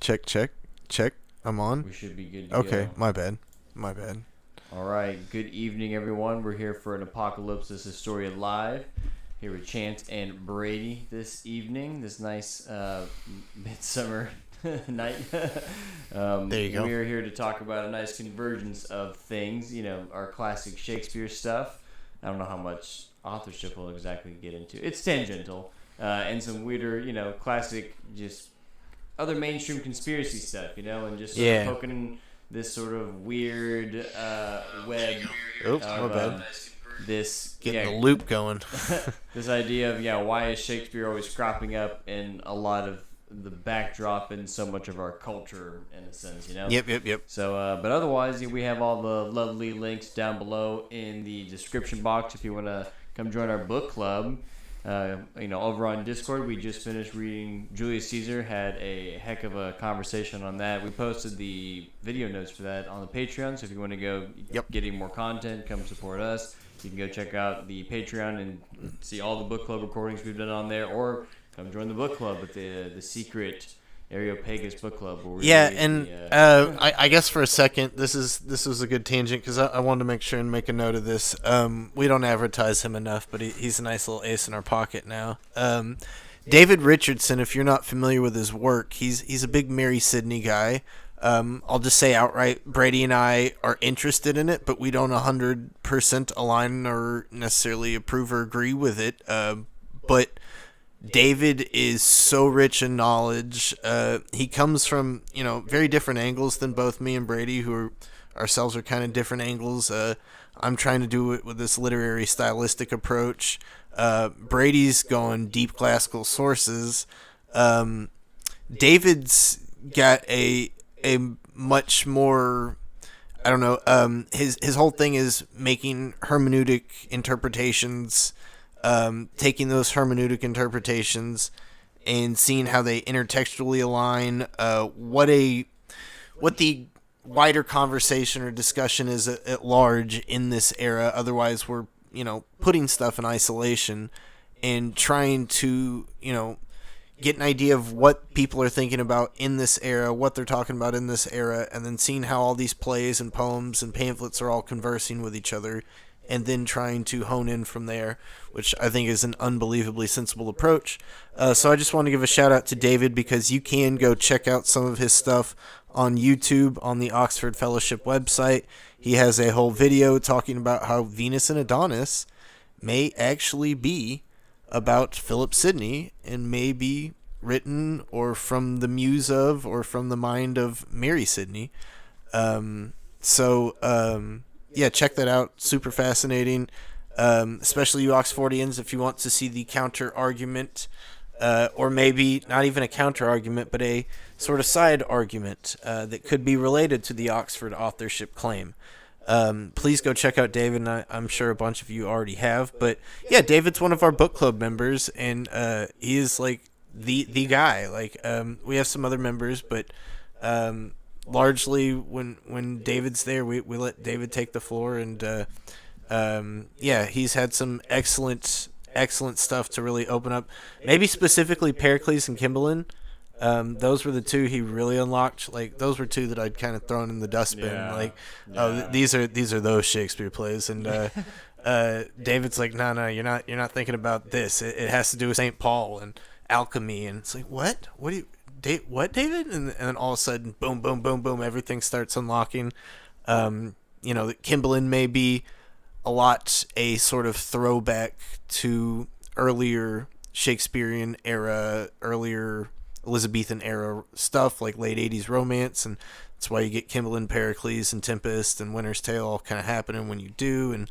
Check. I'm on. We should be good to Okay, go. my bad. All right. Good evening, everyone. We're here for an Apokalupsis Historia live. Here with Chance and Brady this evening. This nice midsummer night. There you go. We are here to talk about a nice convergence of things. You know, our classic Shakespeare stuff. I don't know how much authorship we'll exactly get into. It's tangential. And some weirder, classic, just other mainstream conspiracy stuff, and just sort of poking this sort of weird web. Oops, my bad. This Getting the loop going. This idea of why is Shakespeare always cropping up in a lot of the backdrop in so much of our culture, in a sense, Yep. So, but otherwise, we have all the lovely links down below in the description box if you want to come join our book club. Over on Discord, we just finished reading Julius Caesar. Had a heck of a conversation on that. We posted the video notes for that on the Patreon. So if you want to go get even more content, come support us. You can go check out the Patreon and see all the book club recordings we've done on there, or come join the book club at the secret Areopagus book club. I guess for a second, this was a good tangent because I wanted to make sure and make a note of this. We don't advertise him enough, but he's a nice little ace in our pocket now. David Richardson, if you're not familiar with his work, he's a big Mary Sidney guy. I'll just say outright, Brady and I are interested in it, but we don't 100% align or necessarily approve or agree with it. But David is so rich in knowledge. He comes from, very different angles than both me and Brady, who ourselves are kind of different angles. I'm trying to do it with this literary stylistic approach. Brady's going deep classical sources. David's got a much more, I don't know, his whole thing is making hermeneutic interpretations, taking those hermeneutic interpretations and seeing how they intertextually align, what the wider conversation or discussion is at large in this era. Otherwise, we're, putting stuff in isolation and trying to, get an idea of what people are thinking about in this era, what they're talking about in this era, and then seeing how all these plays and poems and pamphlets are all conversing with each other, and then trying to hone in from there, which I think is an unbelievably sensible approach. So I just want to give a shout out to David, because you can go check out some of his stuff on YouTube on the Oxford Fellowship website. He has a whole video talking about how Venus and Adonis may actually be about Philip Sidney and may be written or from the muse of or from the mind of Mary Sidney. Check that out. Super fascinating, especially you Oxfordians, if you want to see the counter argument, or maybe not even a counter argument, but a sort of side argument that could be related to the Oxford authorship claim. Please go check out David, and I'm sure a bunch of you already have. But yeah, David's one of our book club members, and he is like the guy. Like we have some other members, but largely when David's there, we let David take the floor, and he's had some excellent stuff to really open up. Maybe specifically Pericles and Cymbeline. Those were the two he really unlocked. Like, those were two that I'd kind of thrown in the dustbin. These are those Shakespeare plays. And David's like, no, you're not thinking about this. It has to do with St. Paul and alchemy. And it's like, what? What, David? And then all of a sudden, boom, boom, boom, boom, everything starts unlocking. Cymbeline may be a lot a sort of throwback to earlier Shakespearean era, earlier Elizabethan era stuff, like late 80s romance, and that's why you get Cymbeline, Pericles, and Tempest, and Winter's Tale all kind of happening when you do. And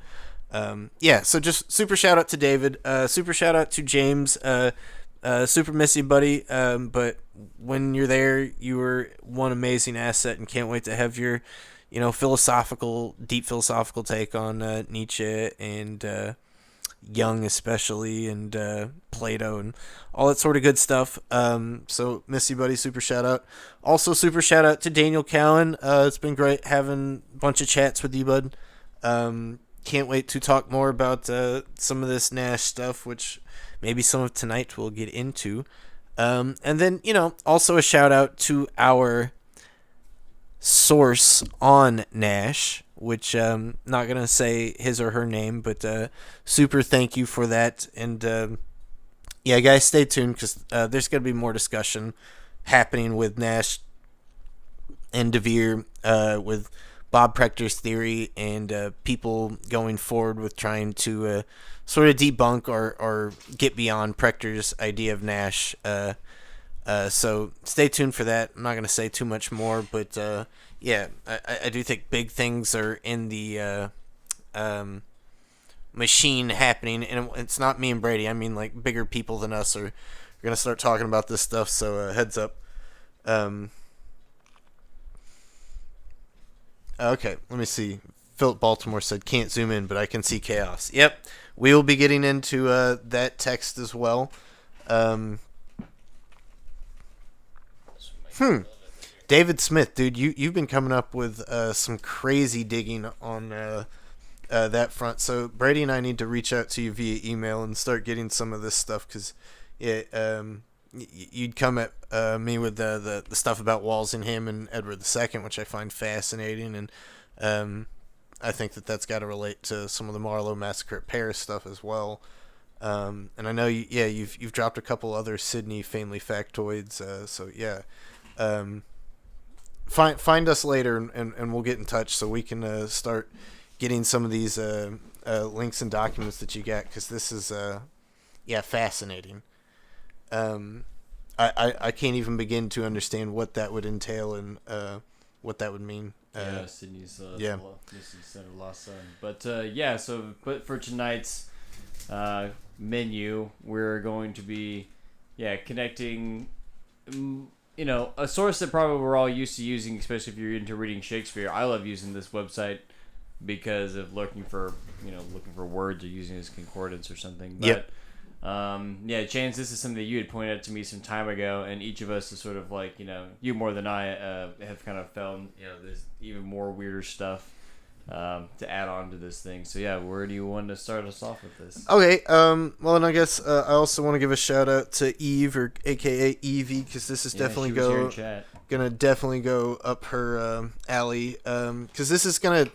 so just super shout out to David, super shout out to James, super miss you, buddy, but when you're there, you were one amazing asset, and can't wait to have your deep philosophical take on Nietzsche and Jung especially, and Plato and all that sort of good stuff. So miss you, buddy. Super shout out. Also super shout out to Daniel Cowan. It's been great having a bunch of chats with you, bud. Can't wait to talk more about some of this Nash stuff, which maybe some of tonight we'll get into. And then, also a shout out to our source on Nash, which not going to say his or her name, but super thank you for that. And yeah, guys, stay tuned because there's going to be more discussion happening with Nash and DeVere with Bob Prechter's theory and people going forward with trying to sort of debunk or get beyond Prechter's idea of Nash. So stay tuned for that. I'm not going to say too much more, but yeah, I do think big things are in the machine happening, and it's not me and Brady. I mean, like, bigger people than us are going to start talking about this stuff, so heads up. Okay, let me see. Philip Baltimore said, can't zoom in, but I can see chaos. Yep, we will be getting into that text as well. David Smith, dude, you've been coming up with some crazy digging on that front. So Brady and I need to reach out to you via email and start getting some of this stuff because you'd come at me with the stuff about Walsingham and Edward II, which I find fascinating, and I think that's got to relate to some of the Marlowe Massacre at Paris stuff as well. And I know you've dropped a couple other Sydney family factoids. So yeah, find us later and we'll get in touch so we can start getting some of these links and documents that you got, because this is fascinating. I can't even begin to understand what that would entail and what that would mean. Sydney's Center Lost Son. But but for tonight's menu, we're going to be connecting a source that probably we're all used to using, especially if you're into reading Shakespeare. I love using this website because of looking for words or using as concordance or something. But Chance, this is something that you had pointed out to me some time ago, and each of us is sort of like, you more than I have kind of found there's even more weirder stuff to add on to this thing. So yeah, where do you want to start us off with this? Okay, well, and I guess I also want to give a shout out to Eve, or AKA Evie, because this is definitely gonna definitely go up her alley, because this is gonna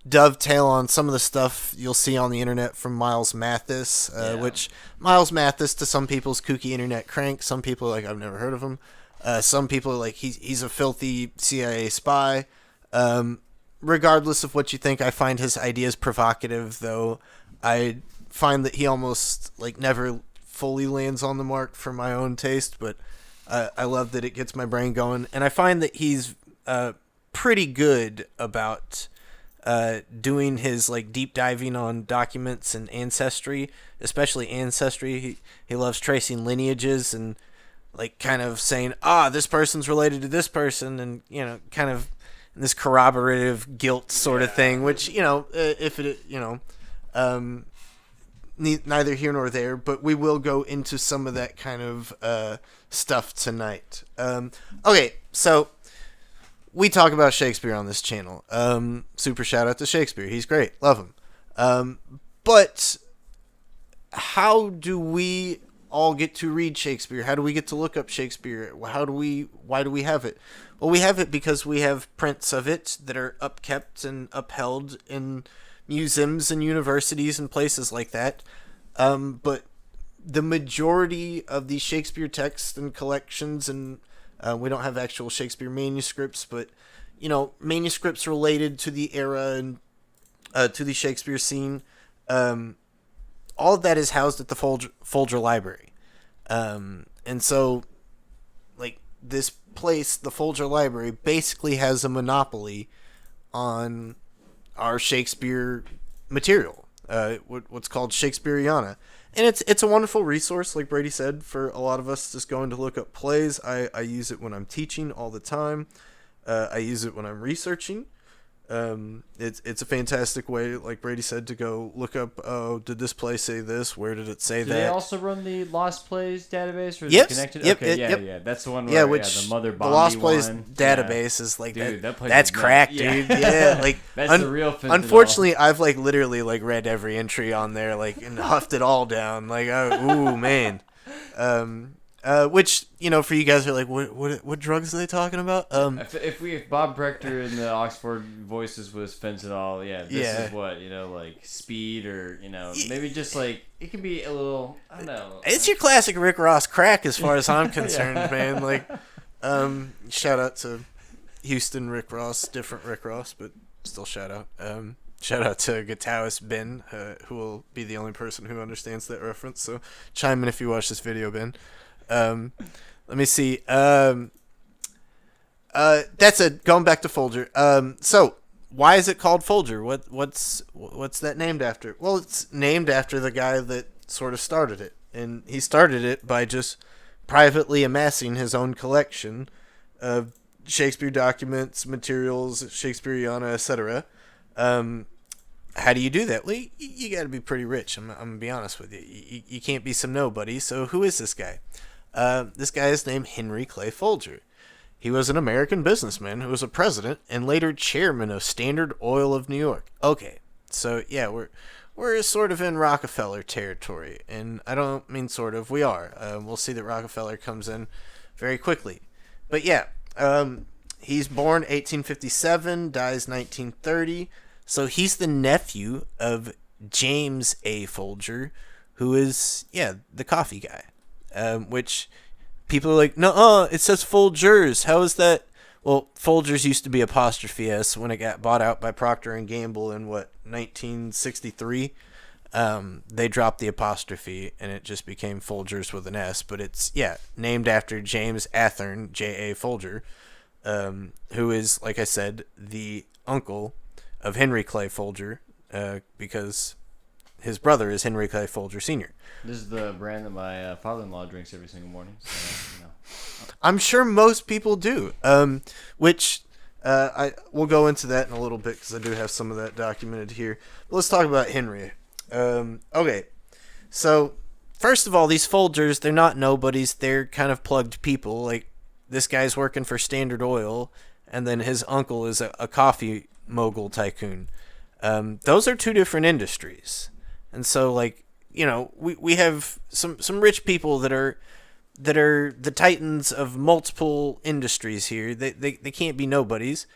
dovetail on some of the stuff you'll see on the internet from Miles Mathis, which Miles Mathis, to some people's kooky internet crank, some people are like, I've never heard of him. Some people are like, he's a filthy CIA spy. Regardless of what you think, I find his ideas provocative, though I find that he almost never fully lands on the mark for my own taste, but I love that it gets my brain going, and I find that he's pretty good about doing his deep diving on documents and ancestry, especially ancestry. He loves tracing lineages and kind of saying, this person's related to this person, and kind of this corroborative guilt sort of thing, which if it neither here nor there, but we will go into some of that kind of stuff tonight. Okay, so we talk about Shakespeare on this channel. Super shout out to Shakespeare. He's great. Love him. But how do we all get to read Shakespeare? How do we get to look up Shakespeare? Why do we have it? Well, we have it because we have prints of it that are upkept and upheld in museums and universities and places like that. But the majority of these Shakespeare texts and collections, and we don't have actual Shakespeare manuscripts, but manuscripts related to the era and to the Shakespeare scene, all of that is housed at the Folger Library. And so this place, the Folger Library, basically has a monopoly on our Shakespeare material, what's called Shakespeareana. And it's a wonderful resource, like Brady said, for a lot of us just going to look up plays. I use it when I'm teaching all the time. I use it when I'm researching. It's a fantastic way, like Brady said, to go look up, did this play say this? Where did it say that? Do they also run the Lost Plays database? Or is it connected? Yep, okay, yep. yeah. That's the one where the Mother Bombay the Lost Plays one. database is dude, that's crack, dude. Yeah, that's the real fentanyl. Unfortunately, I've literally read every entry on there, and huffed it all down. Ooh, man. Which, for you guys are like, what drugs are they talking about? If Bob Prechter in the Oxford Voices was fentanyl, this is what, like speed or, maybe just like, it could be a little, I don't know. It's your classic Rick Ross crack as far as I'm concerned, man. Like, shout out to Houston Rick Ross, different Rick Ross, but still shout out. Shout out to guitarist Ben, who will be the only person who understands that reference. So chime in if you watch this video, Ben. Let me see. That's it. Going back to Folger. So why is it called Folger? What's that named after? Well, it's named after the guy that sort of started it, and he started it by just privately amassing his own collection of Shakespeare documents, materials, Shakespeareana, etc. How do you do that? Well, you got to be pretty rich. I'm gonna be honest with you. You can't be some nobody. So who is this guy? This guy is named Henry Clay Folger. He was an American businessman who was a president and later chairman of Standard Oil of New York. Okay, so yeah, we're sort of in Rockefeller territory, and I don't mean sort of. We are. We'll see that Rockefeller comes in very quickly, but yeah, he's born 1857, dies 1930. So he's the nephew of James A. Folger, who is, the coffee guy. Which people are like, no, it says Folgers. How is that? Well, Folgers used to be apostrophe S when it got bought out by Procter & Gamble in, 1963? They dropped the apostrophe, and it just became Folgers with an S. But it's, named after James Athern, J.A. Folger, who is, like I said, the uncle of Henry Clay Folger, because his brother is Henry Clay Folger Sr. This is the brand that my father-in-law drinks every single morning. So, I'm sure most people do. Which we'll go into that in a little bit because I do have some of that documented here. But let's talk about Henry. Okay, so first of all, these Folgers, they're not nobodies. They're kind of plugged people. Like, this guy's working for Standard Oil, and then his uncle is a coffee mogul tycoon. Those are two different industries, and so we have some rich people that are the titans of multiple industries here. They can't be nobodies.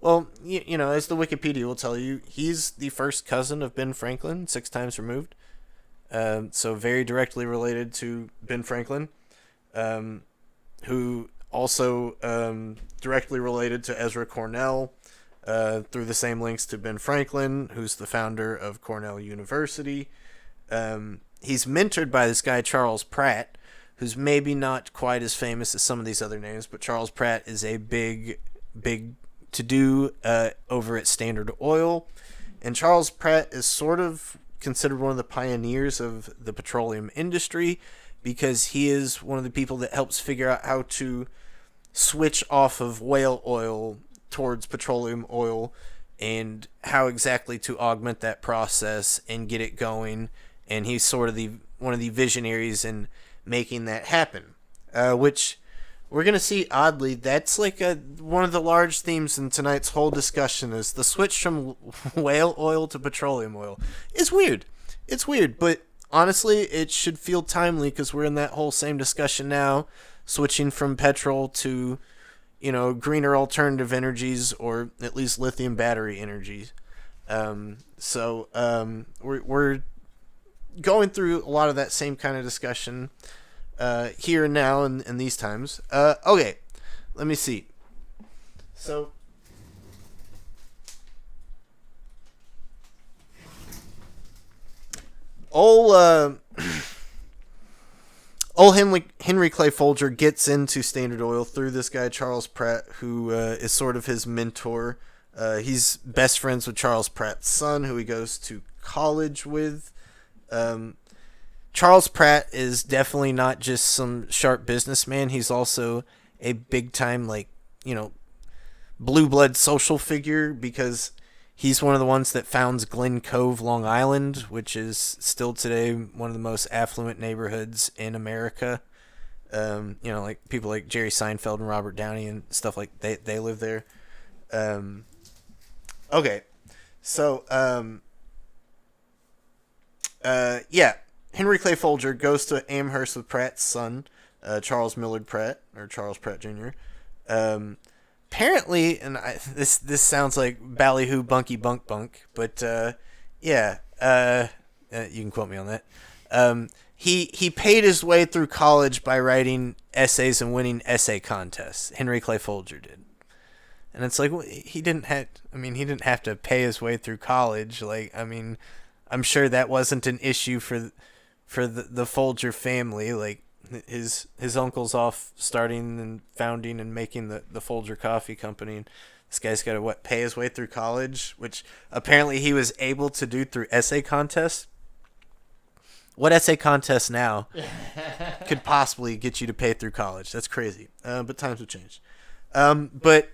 Well, as the Wikipedia will tell you, he's the first cousin of Ben Franklin, 6 times removed. So very directly related to Ben Franklin, who also directly related to Ezra Cornell, through the same links to Ben Franklin, who's the founder of Cornell University. He's mentored by this guy, Charles Pratt, who's maybe not quite as famous as some of these other names, but Charles Pratt is a big to-do over at Standard Oil. And Charles Pratt is sort of considered one of the pioneers of the petroleum industry because he is one of the people that helps figure out how to switch off of whale oil towards petroleum oil and how exactly to augment that process and get it going. And he's sort of one of the visionaries in making that happen, which we're going to see, oddly, that's like one of the large themes in tonight's whole discussion is the switch from whale oil to petroleum oil. It's weird. It's weird, but honestly, it should feel timely because we're in that whole same discussion now, switching from petrol to greener alternative energies, or at least lithium battery energies. So we're going through a lot of that same kind of discussion here and now in these times. Okay, let me see. So old Henry Clay Folger gets into Standard Oil through this guy Charles Pratt, who is sort of his mentor. He's best friends with Charles Pratt's son, who he goes to college with. Charles Pratt is definitely not just some sharp businessman. He's also a big time, blue blood social figure because he's one of the ones that founds Glen Cove, Long Island, which is still today one of the most affluent neighborhoods in America. People like Jerry Seinfeld and Robert Downey and stuff like they live there. Okay, so Henry Clay Folger goes to Amherst with Pratt's son, Charles Millard Pratt, or Charles Pratt Jr. Apparently, and this sounds like ballyhoo bunky bunk bunk, but yeah, you can quote me on that. He paid his way through college by writing essays and winning essay contests. Henry Clay Folger did. And it's like, well, he didn't have to pay his way through college. Like, I mean, I'm sure that wasn't an issue for the Folger family. Like, his uncle's off starting and founding and making the Folger Coffee Company, and this guy's got to pay his way through college, which apparently he was able to do through essay contests. What essay contest now could possibly get you to pay through college? That's crazy. But times have changed. But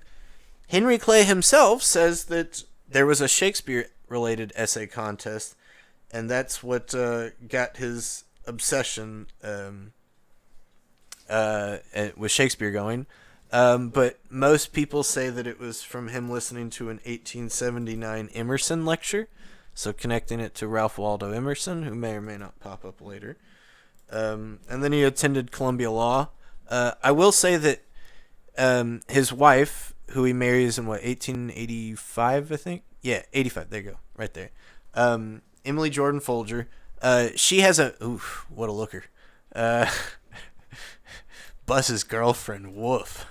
Henry Clay himself says that there was a Shakespeare-related essay contest, and that's what got his obsession with Shakespeare going. But most people say that it was from him listening to an 1879 Emerson lecture, so connecting it to Ralph Waldo Emerson, who may or may not pop up later. And then he attended Columbia Law. I will say that his wife, who he marries in 1885, I think? Yeah, 85. There you go. Right there. Emily Jordan Folger. She has what a looker. Bus's girlfriend, woof.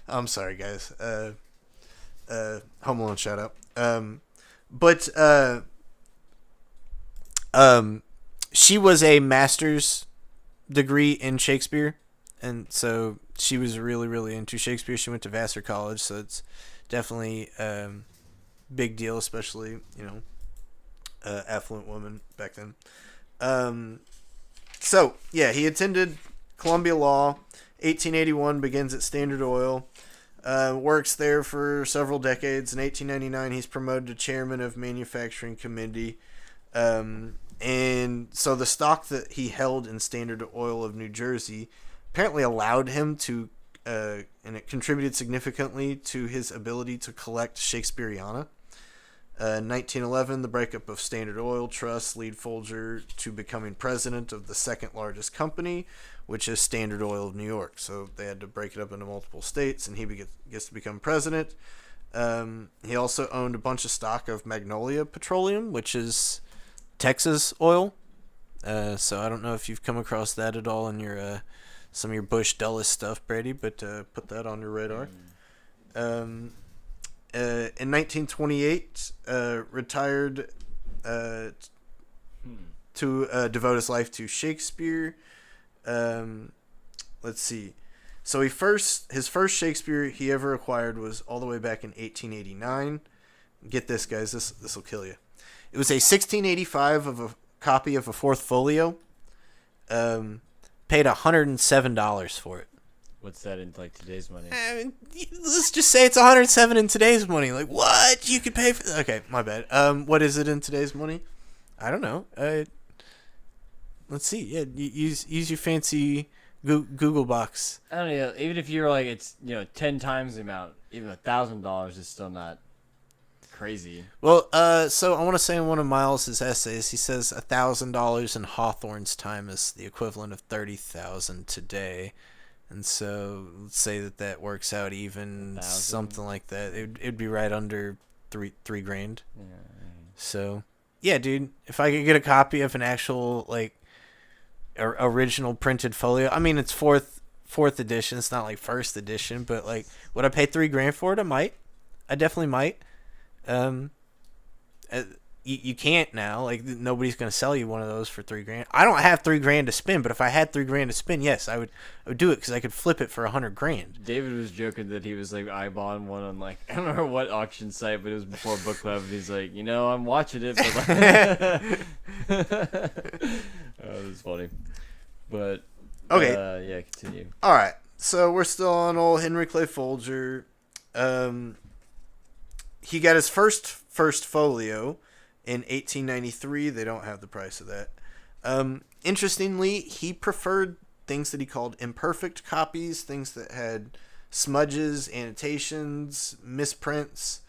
I'm sorry, guys. Home Alone shout out. But she was a master's degree in Shakespeare, and so she was really, really into Shakespeare. She went to Vassar College, so it's definitely big deal, especially, affluent woman back then. So, yeah, he attended Columbia Law. 1881 begins at Standard Oil. Works there for several decades. In 1899, he's promoted to chairman of Manufacturing Committee. And so the stock that he held in Standard Oil of New Jersey apparently allowed him to, and it contributed significantly to his ability to collect Shakespeareana. In 1911, the breakup of Standard Oil Trust led Folger to becoming president of the second largest company, which is Standard Oil of New York. So they had to break it up into multiple states, and he gets to become president. He also owned a bunch of stock of Magnolia Petroleum, which is Texas oil. So I don't know if you've come across that at all in your some of your Bush Dulles stuff, Brady, but put that on your radar. In 1928, retired to devote his life to Shakespeare. Let's see. So his first Shakespeare he ever acquired was all the way back in 1889. Get this, guys. This will kill you. It was a 1685 of a copy of a fourth folio. Paid $107 for it. What's that in today's money? I mean, let's just say it's 107 in today's money. Like, what? You could pay for that? Okay, my bad. What is it in today's money? I don't know. Let's see. Yeah, use your fancy Google box. I don't know. Even if you're like, it's 10 times the amount, even $1,000 is still not crazy. Well, so I want to say in one of Miles's essays, he says $1,000 in Hawthorne's time is the equivalent of 30,000 today. And so let's say that works out even 1,000. Something like that. It'd be right under three grand. Yeah. So yeah, dude, if I could get a copy of an actual original printed folio, I mean it's fourth edition. It's not like first edition, but would I pay $3,000 for it? I might. I definitely might. You can't now. Nobody's gonna sell you one of those for $3,000. I don't have $3,000 to spend, but if I had $3,000 to spend, yes, I would do it because I could flip it for $100,000. David was joking that he was eyeballing one on I don't remember what auction site, but it was before book club. And he's like, I'm watching it, but oh, it was funny. But okay, yeah, continue. All right, so we're still on old Henry Clay Folger. He got his first folio in 1893. They don't have the price of that. Interestingly, he preferred things that he called imperfect copies, things that had smudges, annotations, misprints.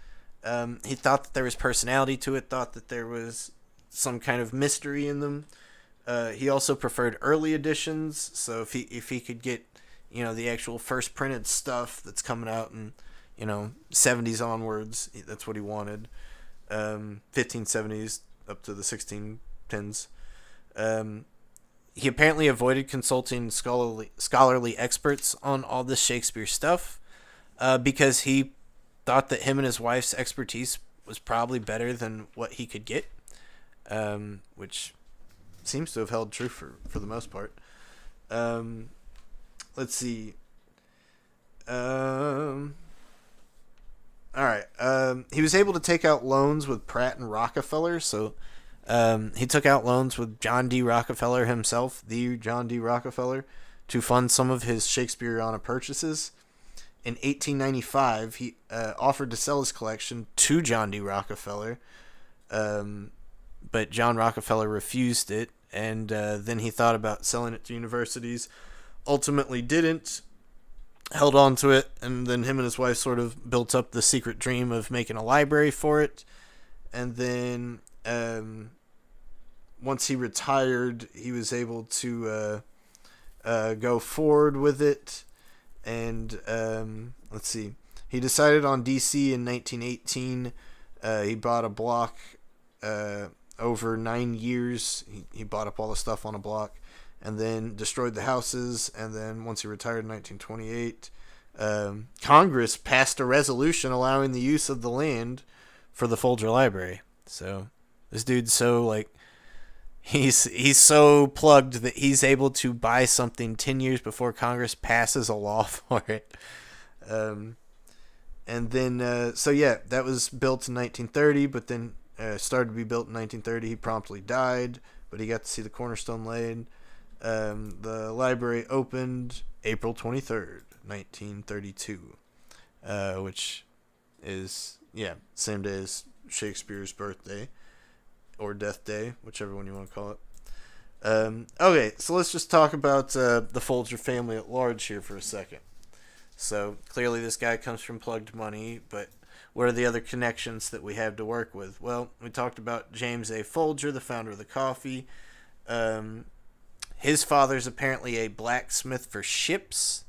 He thought that there was personality to it, thought that there was some kind of mystery in them. He also preferred early editions, so if he could get, the actual first printed stuff that's coming out in, 70s onwards, that's what he wanted. 1570s up to the 1610s. He apparently avoided consulting scholarly experts on all this Shakespeare stuff, because he thought that him and his wife's expertise was probably better than what he could get, which seems to have held true for the most part. Let's see. All right. He was able to take out loans with Pratt and Rockefeller, so he took out loans with John D. Rockefeller himself, the John D. Rockefeller, to fund some of his Shakespeareana purchases. In 1895, he offered to sell his collection to John D. Rockefeller, but John Rockefeller refused it, and then he thought about selling it to universities. Ultimately didn't, held on to it, and then him and his wife sort of built up the secret dream of making a library for it. And then once he retired, he was able to go forward with it. And let's see, he decided on DC in 1918. He bought a block over 9 years. He bought up all the stuff on a block, and then destroyed the houses. And then once he retired in 1928, Congress passed a resolution allowing the use of the land for the Folger Library. So this dude's so he's so plugged that he's able to buy something 10 years before Congress passes a law for it. And then that was built in 1930, but then started to be built in 1930. He promptly died, but he got to see the cornerstone laid. The library opened April 23rd, 1932, which is, same day as Shakespeare's birthday or death day, whichever one you want to call it. Okay, so let's just talk about the Folger family at large here for a second. So clearly this guy comes from plugged money, but what are the other connections that we have to work with? Well, we talked about James A. Folger, the founder of the coffee. His father's apparently a blacksmith for ships,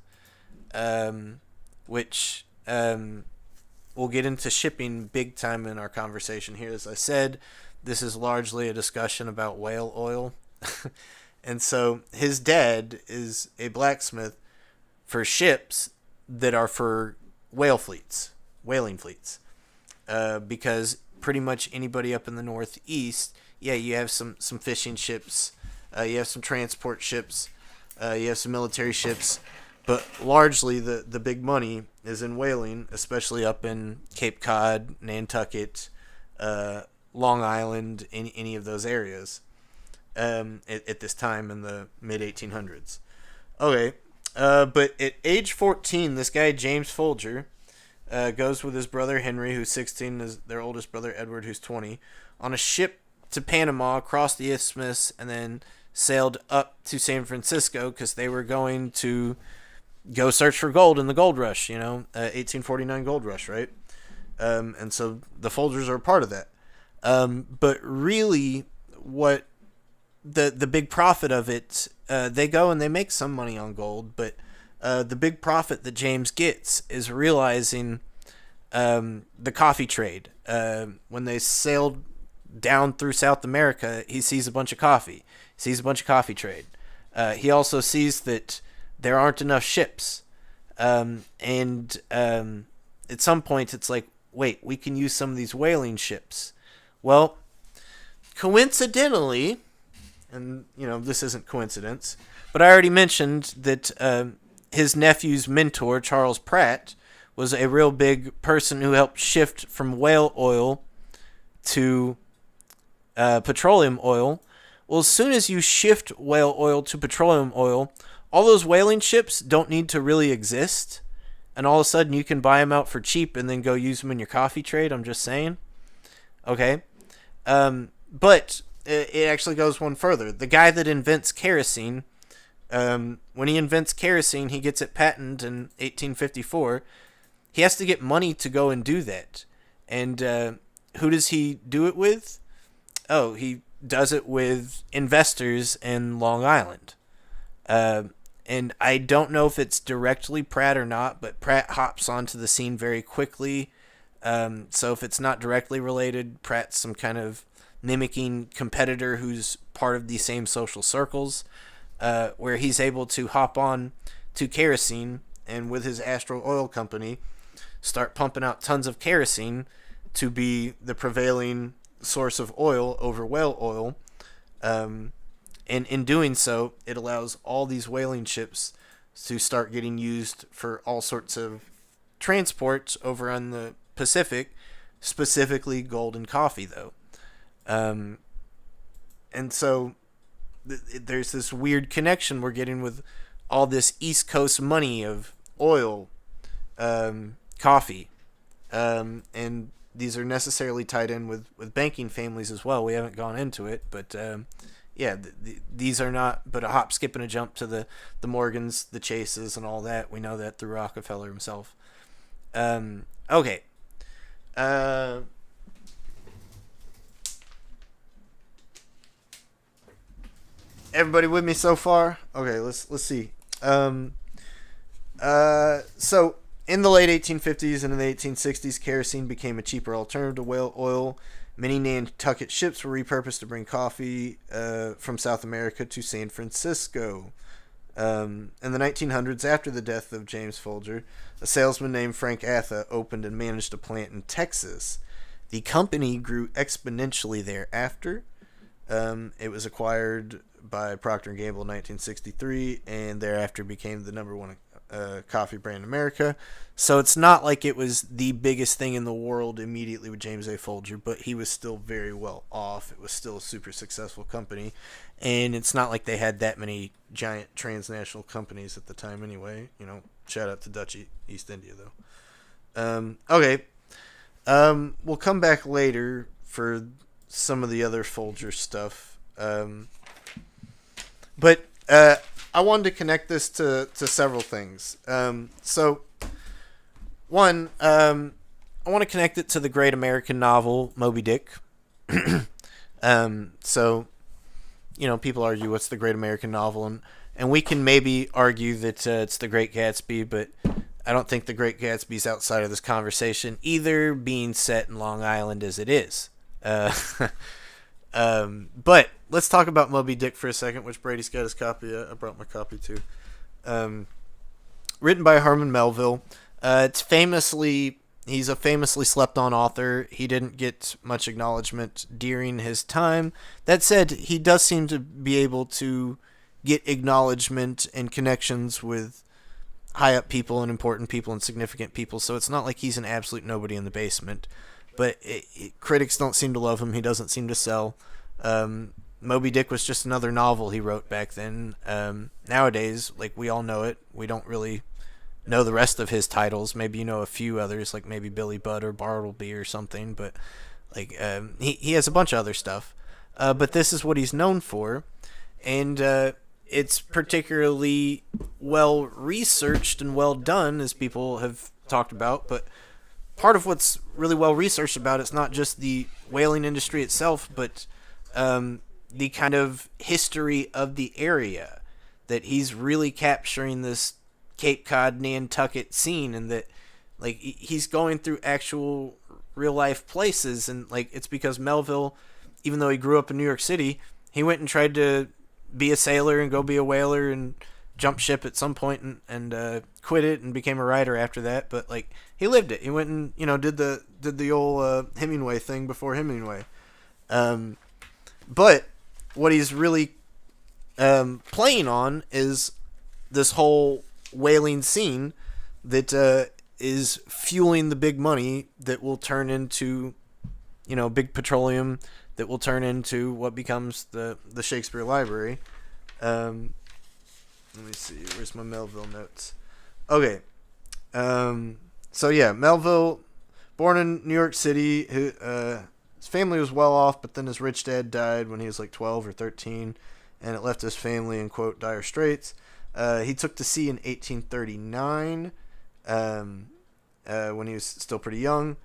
which we'll get into shipping big time in our conversation here. As I said, this is largely a discussion about whale oil. And so his dad is a blacksmith for ships that are for whaling fleets. Because pretty much anybody up in the Northeast, you have some fishing ships, you have some transport ships, you have some military ships, but largely the big money is in whaling, especially up in Cape Cod, Nantucket, Long Island, any of those areas at this time in the mid-1800s. Okay, but at age 14, this guy, James Folger, goes with his brother Henry, who's 16, and their oldest brother Edward, who's 20, on a ship to Panama, across the isthmus, and then sailed up to San Francisco because they were going to go search for gold in the gold rush, 1849 gold rush, right? And so the Folgers are a part of that. But really, what the big profit of it, they go and they make some money on gold, but the big profit that James gets is realizing the coffee trade. When they sailed down through South America, he sees a bunch of coffee. He sees a bunch of coffee trade. He also sees that there aren't enough ships. And at some point, it's like, wait, we can use some of these whaling ships. Well, coincidentally, and, this isn't coincidence, but I already mentioned that his nephew's mentor, Charles Pratt, was a real big person who helped shift from whale oil to petroleum oil. Well, as soon as you shift whale oil to petroleum oil, all those whaling ships don't need to really exist, and all of a sudden you can buy them out for cheap and then go use them in your coffee trade. I'm just saying. Okay. But it actually goes one further. The guy that invents kerosene, when he invents kerosene, he gets it patented in 1854. He has to get money to go and do that. And who does he do it with? Oh, he does it with investors in Long Island. And I don't know if it's directly Pratt or not, but Pratt hops onto the scene very quickly. So if it's not directly related, Pratt's some kind of mimicking competitor who's part of the same social circles, where he's able to hop on to kerosene and with his Astral Oil Company start pumping out tons of kerosene to be the prevailing source of oil over whale oil. And in doing so, it allows all these whaling ships to start getting used for all sorts of transports over on the Pacific, specifically gold and coffee, though. And so there's this weird connection we're getting with all this East Coast money of oil, coffee, and these are necessarily tied in with banking families as well. We haven't gone into it, but yeah, these are not but a hop, skip, and a jump to the Morgans, the Chases, and all that. We know that through Rockefeller himself. Okay. Everybody with me so far? Okay, let's see. So in the late 1850s and in the 1860s, kerosene became a cheaper alternative to whale oil. Many Nantucket ships were repurposed to bring coffee from South America to San Francisco. In the 1900s, after the death of James Folger, a salesman named Frank Atha opened and managed a plant in Texas. The company grew exponentially thereafter. It was acquired by Procter & Gamble in 1963 and thereafter became the number one coffee brand in America. So it's not like it was the biggest thing in the world immediately with James A. Folger, but he was still very well off. It was still a super successful company, and it's not like they had that many giant transnational companies at the time anyway. You know, shout out to Dutch East India, though. Okay. We'll come back later for some of the other Folger stuff. But I wanted to connect this to several things. So, one, I want to connect it to the great American novel, Moby Dick. So, you know, people argue what's the great American novel, and we can maybe argue that it's The Great Gatsby, but I don't think The Great Gatsby's outside of this conversation, either being set in Long Island as it is. But let's talk about Moby Dick for a second, which Brady's got his copy. I brought my copy too. Written by Herman Melville. He's a famously slept-on author. He didn't get much acknowledgement during his time. That said, he does seem to be able to get acknowledgement and connections with high-up people and important people and significant people, so it's not like he's an absolute nobody in the basement. But critics don't seem to love him. He doesn't seem to sell. Moby Dick was just another novel he wrote back then. Nowadays, like, we all know it. We don't really know the rest of his titles. Maybe you know a few others, like maybe Billy Budd or Bartleby or something. But like he has a bunch of other stuff. But this is what he's known for. And it's particularly well researched and well done, as people have talked about. But part of what's really well researched about it's not just the whaling industry itself, but the kind of history of the area, that he's really capturing this Cape Cod, Nantucket scene, and that like he's going through actual real life places, and like it's because Melville, even though he grew up in New York City, he went and tried to be a sailor and go be a whaler and jump ship at some point and quit it and became a writer after that. But like he lived it. He went and did the old Hemingway thing before Hemingway. But what he's really playing on is this whole whaling scene that is fueling the big money that will turn into big petroleum that will turn into what becomes the Shakespeare Library. Let me see. Where's my Melville notes? Okay. So yeah, Melville, born in New York City. Who his family was well off, but then his rich dad died when he was like 12 or 13, and it left his family in quote dire straits. He took to sea in 1839, when he was still pretty young,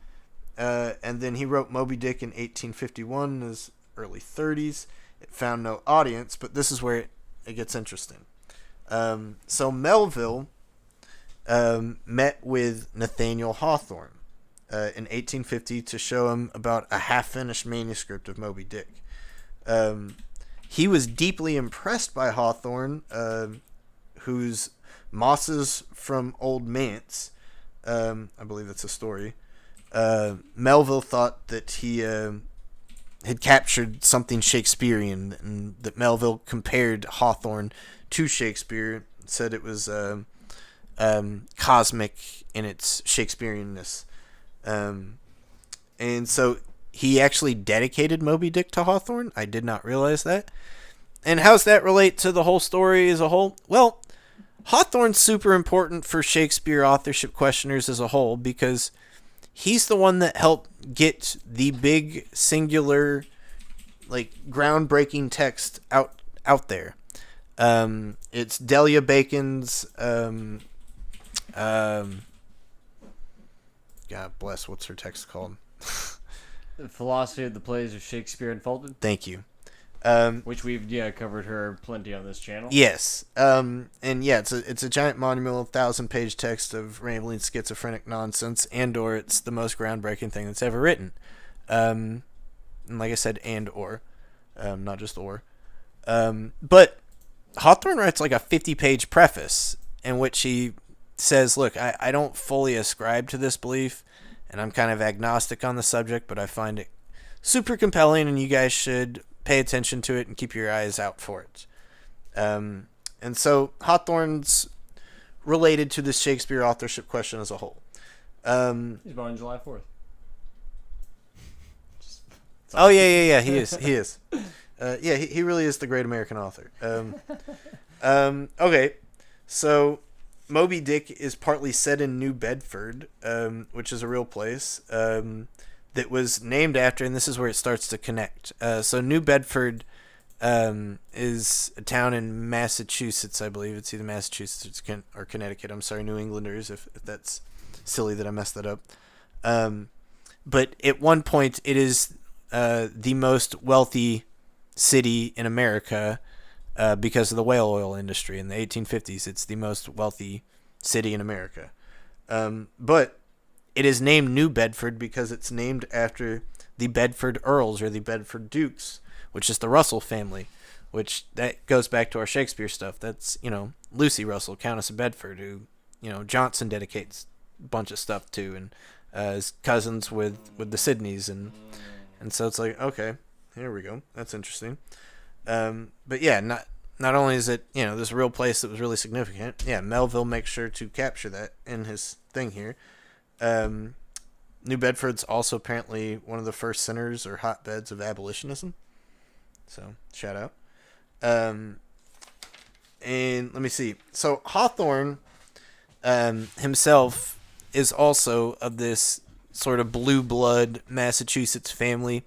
and then he wrote Moby Dick in 1851, as early 30s. It found no audience, but this is where it gets interesting. So Melville met with Nathaniel Hawthorne in 1850 to show him about a half-finished manuscript of Moby Dick. He was deeply impressed by Hawthorne, whose Mosses from Old Manse, I believe that's a story. Melville thought that he had captured something Shakespearean, and that Melville compared Hawthorne to Shakespeare, said it was cosmic in its Shakespeareanness. And so he actually dedicated Moby Dick to Hawthorne. I did not realize that. And how's that relate to the whole story as a whole? Well, Hawthorne's super important for Shakespeare authorship questioners as a whole, because he's the one that helped get the big singular, like, groundbreaking text out there. It's Delia Bacon's God bless, what's her text called? The Philosophy of the Plays of Shakespeare Unfolded. Thank you. Which we've covered her plenty on this channel. Yes. And yeah, it's a giant monumental 1,000-page text of rambling schizophrenic nonsense, and/or it's the most groundbreaking thing that's ever written. And like I said, and/or, not just or. But Hawthorne writes like a 50-page preface in which he says, look, I don't fully ascribe to this belief, and I'm kind of agnostic on the subject, but I find it super compelling, and you guys should pay attention to it and keep your eyes out for it. And so Hawthorne's related to this Shakespeare authorship question as a whole. He's born July 4th. Oh, yeah, he is. Yeah, he really is the great American author. Okay, so Moby Dick is partly set in New Bedford, which is a real place, that was named after, and this is where it starts to connect. So New Bedford is a town in Massachusetts, I believe. It's either Massachusetts or Connecticut. I'm sorry, New Englanders, if that's silly that I messed that up. But at one point, it is the most wealthy city in America because of the whale oil industry. In the 1850s, it's the most wealthy city in America. But it is named New Bedford because it's named after the Bedford Earls, or the Bedford Dukes, which is the Russell family, which that goes back to our Shakespeare stuff. That's, Lucy Russell, Countess of Bedford, who, Johnson dedicates a bunch of stuff to, and is cousins with the Sidneys, and so it's like, okay, here we go. That's interesting. But yeah, not only is it, this real place that was really significant, yeah, Melville makes sure to capture that in his thing here. New Bedford's also apparently one of the first centers or hotbeds of abolitionism. So, shout out. And let me see. So, Hawthorne himself is also of this sort of blue blood Massachusetts family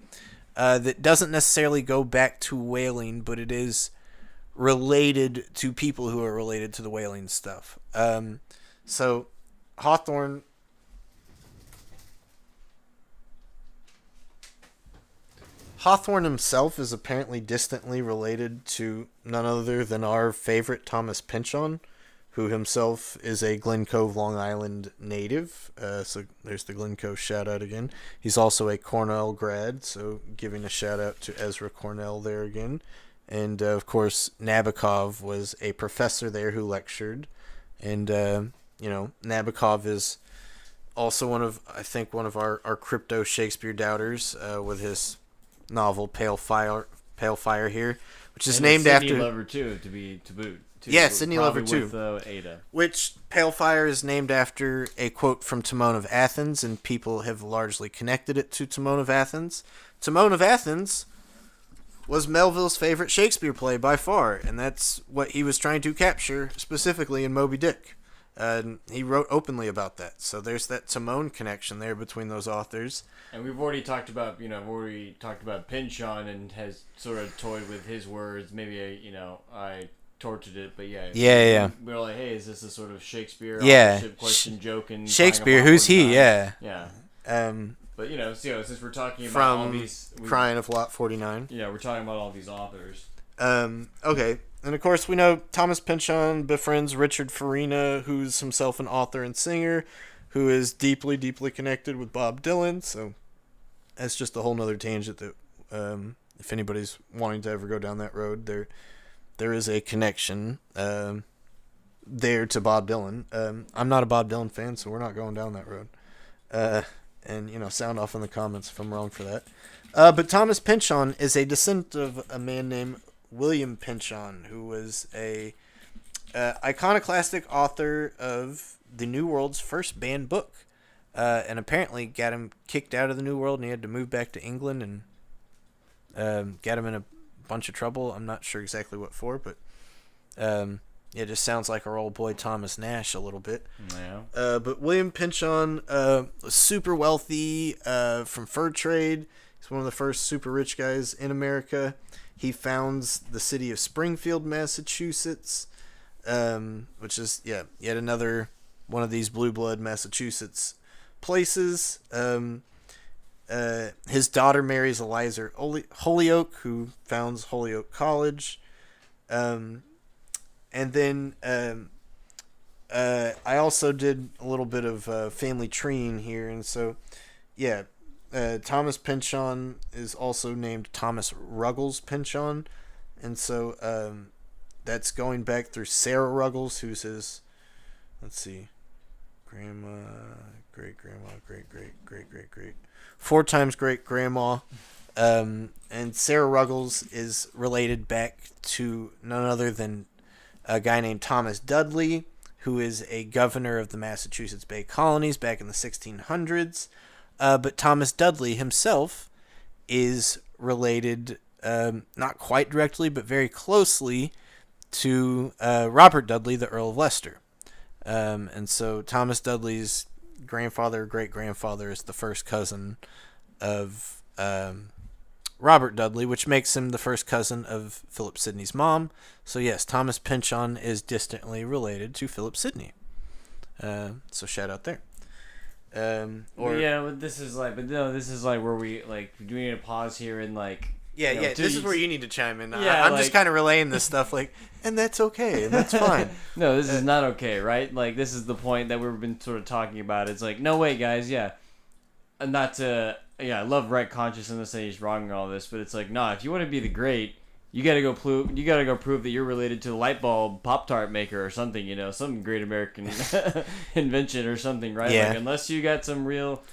that doesn't necessarily go back to whaling, but it is related to people who are related to the whaling stuff. So, Hawthorne himself is apparently distantly related to none other than our favorite Thomas Pynchon, who himself is a Glen Cove, Long Island native. So there's the Glen Cove shout out again. He's also a Cornell grad, so giving a shout out to Ezra Cornell there again. And of course, Nabokov was a professor there who lectured. And, Nabokov is also one of our crypto Shakespeare doubters with his novel Pale Fire here, which is named Sydney after Lover too, to boot. Yeah, Sydney Lover too. With Ada. Which Pale Fire is named after a quote from Timon of Athens, and people have largely connected it to Timon of Athens. Timon of Athens was Melville's favorite Shakespeare play by far, and that's what he was trying to capture specifically in Moby Dick. He wrote openly about that. So there's that Timon connection there between those authors. And we've already talked about, Pynchon and has sort of toyed with his words. Maybe I tortured it, but yeah. Yeah. We're like, hey, is this a sort of Shakespeare authorship question joke? And Shakespeare, who's he? time? Yeah. Yeah. But since we're talking about all these, Crying of Lot 49. Yeah, we're talking about all these authors. Okay, and of course we know Thomas Pynchon befriends Richard Farina, who's himself an author and singer, who is deeply, deeply connected with Bob Dylan. So that's just a whole nother tangent that, if anybody's wanting to ever go down that road, there is a connection there to Bob Dylan. I'm not a Bob Dylan fan, so we're not going down that road. And sound off in the comments if I'm wrong for that. But Thomas Pynchon is a descendant of a man named William Pynchon, who was a iconoclastic author of the New World's first banned book, and apparently got him kicked out of the New World, and he had to move back to England, and got him in a bunch of trouble. I'm not sure exactly what for, but it just sounds like our old boy Thomas Nash a little bit. Yeah. But William Pynchon was super wealthy from fur trade. He's one of the first super rich guys in America. He founds the city of Springfield, Massachusetts, which is, yet another one of these blue blood Massachusetts places. His daughter marries Eliza Holyoke, who founds Holyoke College. And then I also did a little bit of family treeing here, and so, Thomas Pynchon is also named Thomas Ruggles Pynchon, and so that's going back through Sarah Ruggles, who's his, grandma, great-grandma, great-great-great-great-great, 4 times great-grandma, and Sarah Ruggles is related back to none other than a guy named Thomas Dudley, who is a governor of the Massachusetts Bay Colonies back in the 1600s. But Thomas Dudley himself is related, not quite directly, but very closely to Robert Dudley, the Earl of Leicester. And so Thomas Dudley's grandfather, great-grandfather, is the first cousin of Robert Dudley, which makes him the first cousin of Philip Sidney's mom. So yes, Thomas Pynchon is distantly related to Philip Sidney. So shout out there. But this is like where we do we need to pause here and this is where you need to chime in. Yeah, I'm just kind of relaying this stuff, and that's okay, and that's fine. No, this is not okay, right? This is the point that we've been sort of talking about. It's no way, guys. Yeah, not to. Yeah, I love right consciousness and he's wrong and all this, but it's if you want to be the great, you gotta go prove that you're related to the light bulb Pop-Tart maker or something, some great American invention or something, right? Yeah. Unless you got some real,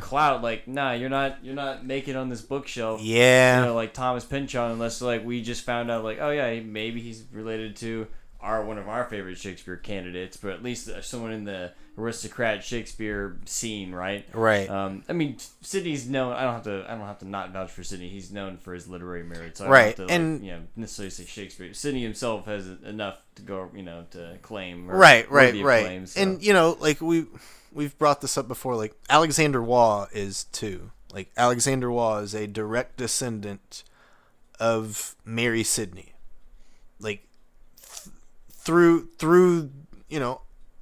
clout, nah, you're not making on this bookshelf. Yeah. Like Thomas Pynchon, unless we just found out oh yeah, maybe he's related to one of our favorite Shakespeare candidates, but at least someone in the aristocrat Shakespeare scene, right? Right. I mean, Sidney's known. I don't have to not vouch for Sidney. He's known for his literary merit. So I don't have to necessarily say Shakespeare. Sidney himself has enough to go, to claim. Right. Claims, so. And we've brought this up before. Alexander Waugh is too. Alexander Waugh is a direct descendant of Mary Sidney. Through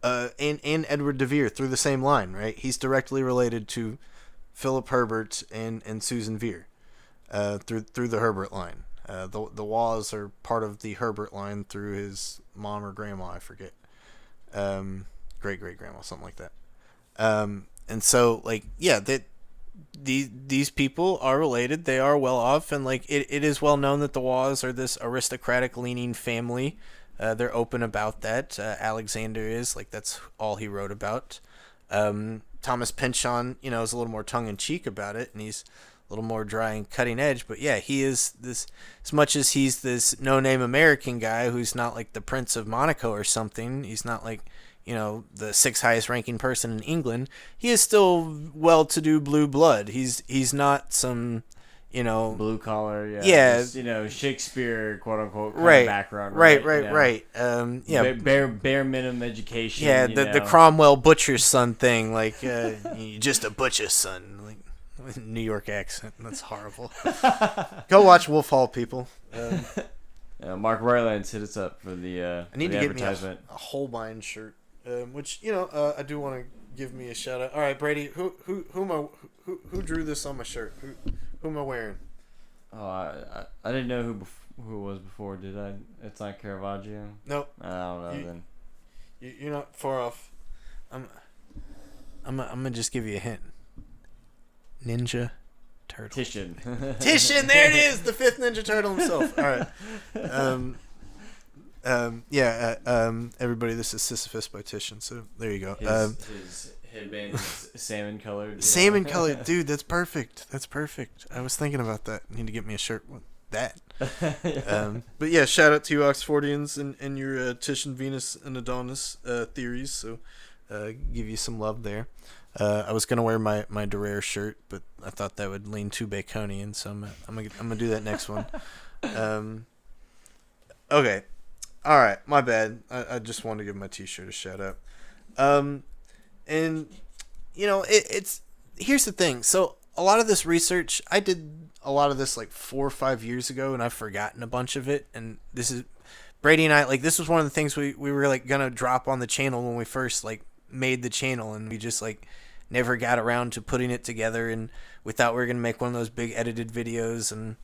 and Edward de Vere through the same line, right? He's directly related to Philip Herbert and Susan Vere through the Herbert line. The Waughs are part of the Herbert line through his mom or grandma, I forget. Great-great-grandma, something like that. And so, these people are related. They are well off, and it is well known that the Waughs are this aristocratic-leaning family. They're open about that. Alexander is that's all he wrote about. Thomas Pynchon, is a little more tongue-in-cheek about it, and he's a little more dry and cutting edge. But yeah, he is this, as much as he's this no-name American guy who's not the Prince of Monaco or something. He's not the 6th highest ranking person in England. He is still well-to-do blue blood. He's not some, blue collar, yeah, just, Shakespeare, quote unquote, right, background, right. Bare minimum education. Yeah, the Cromwell butcher's son thing, you're just a butcher's son, New York accent. That's horrible. Go watch Wolf Hall, people. Mark Rylands hit us up for the I need to the get me advertisement. a Holbein shirt, which I do want to give me a shout out. All right, Brady. Who drew this on my shirt? Who am I wearing? Oh, I didn't know who it was before, did I? It's not Caravaggio. Nope. I don't know then. You're not far off. I'm gonna just give you a hint. Ninja Turtle. Titian. Titian, there it is, the fifth Ninja Turtle himself. All right. Everybody, this is Sisyphus by Titian. So there you go. His headband is salmon colored. Salmon colored, dude. That's perfect. That's perfect. I was thinking about that. Need to get me a shirt with that. But yeah, shout out to you Oxfordians and your Titian, Venus, and Adonis theories. So give you some love there. I was gonna wear my Durare shirt, but I thought that would lean too Baconian, so I'm gonna do that next one. Okay, all right, my bad. I just wanted to give my T-shirt a shout out. And it's here's the thing. So a lot of this research, I did a lot of this like 4 or 5 years ago, and I've forgotten a bunch of it. And this is Brady and I, like, this was one of the things we were like gonna drop on the channel when we first like made the channel, and we just like never got around to putting it together, and we thought we were gonna make one of those big edited videos, and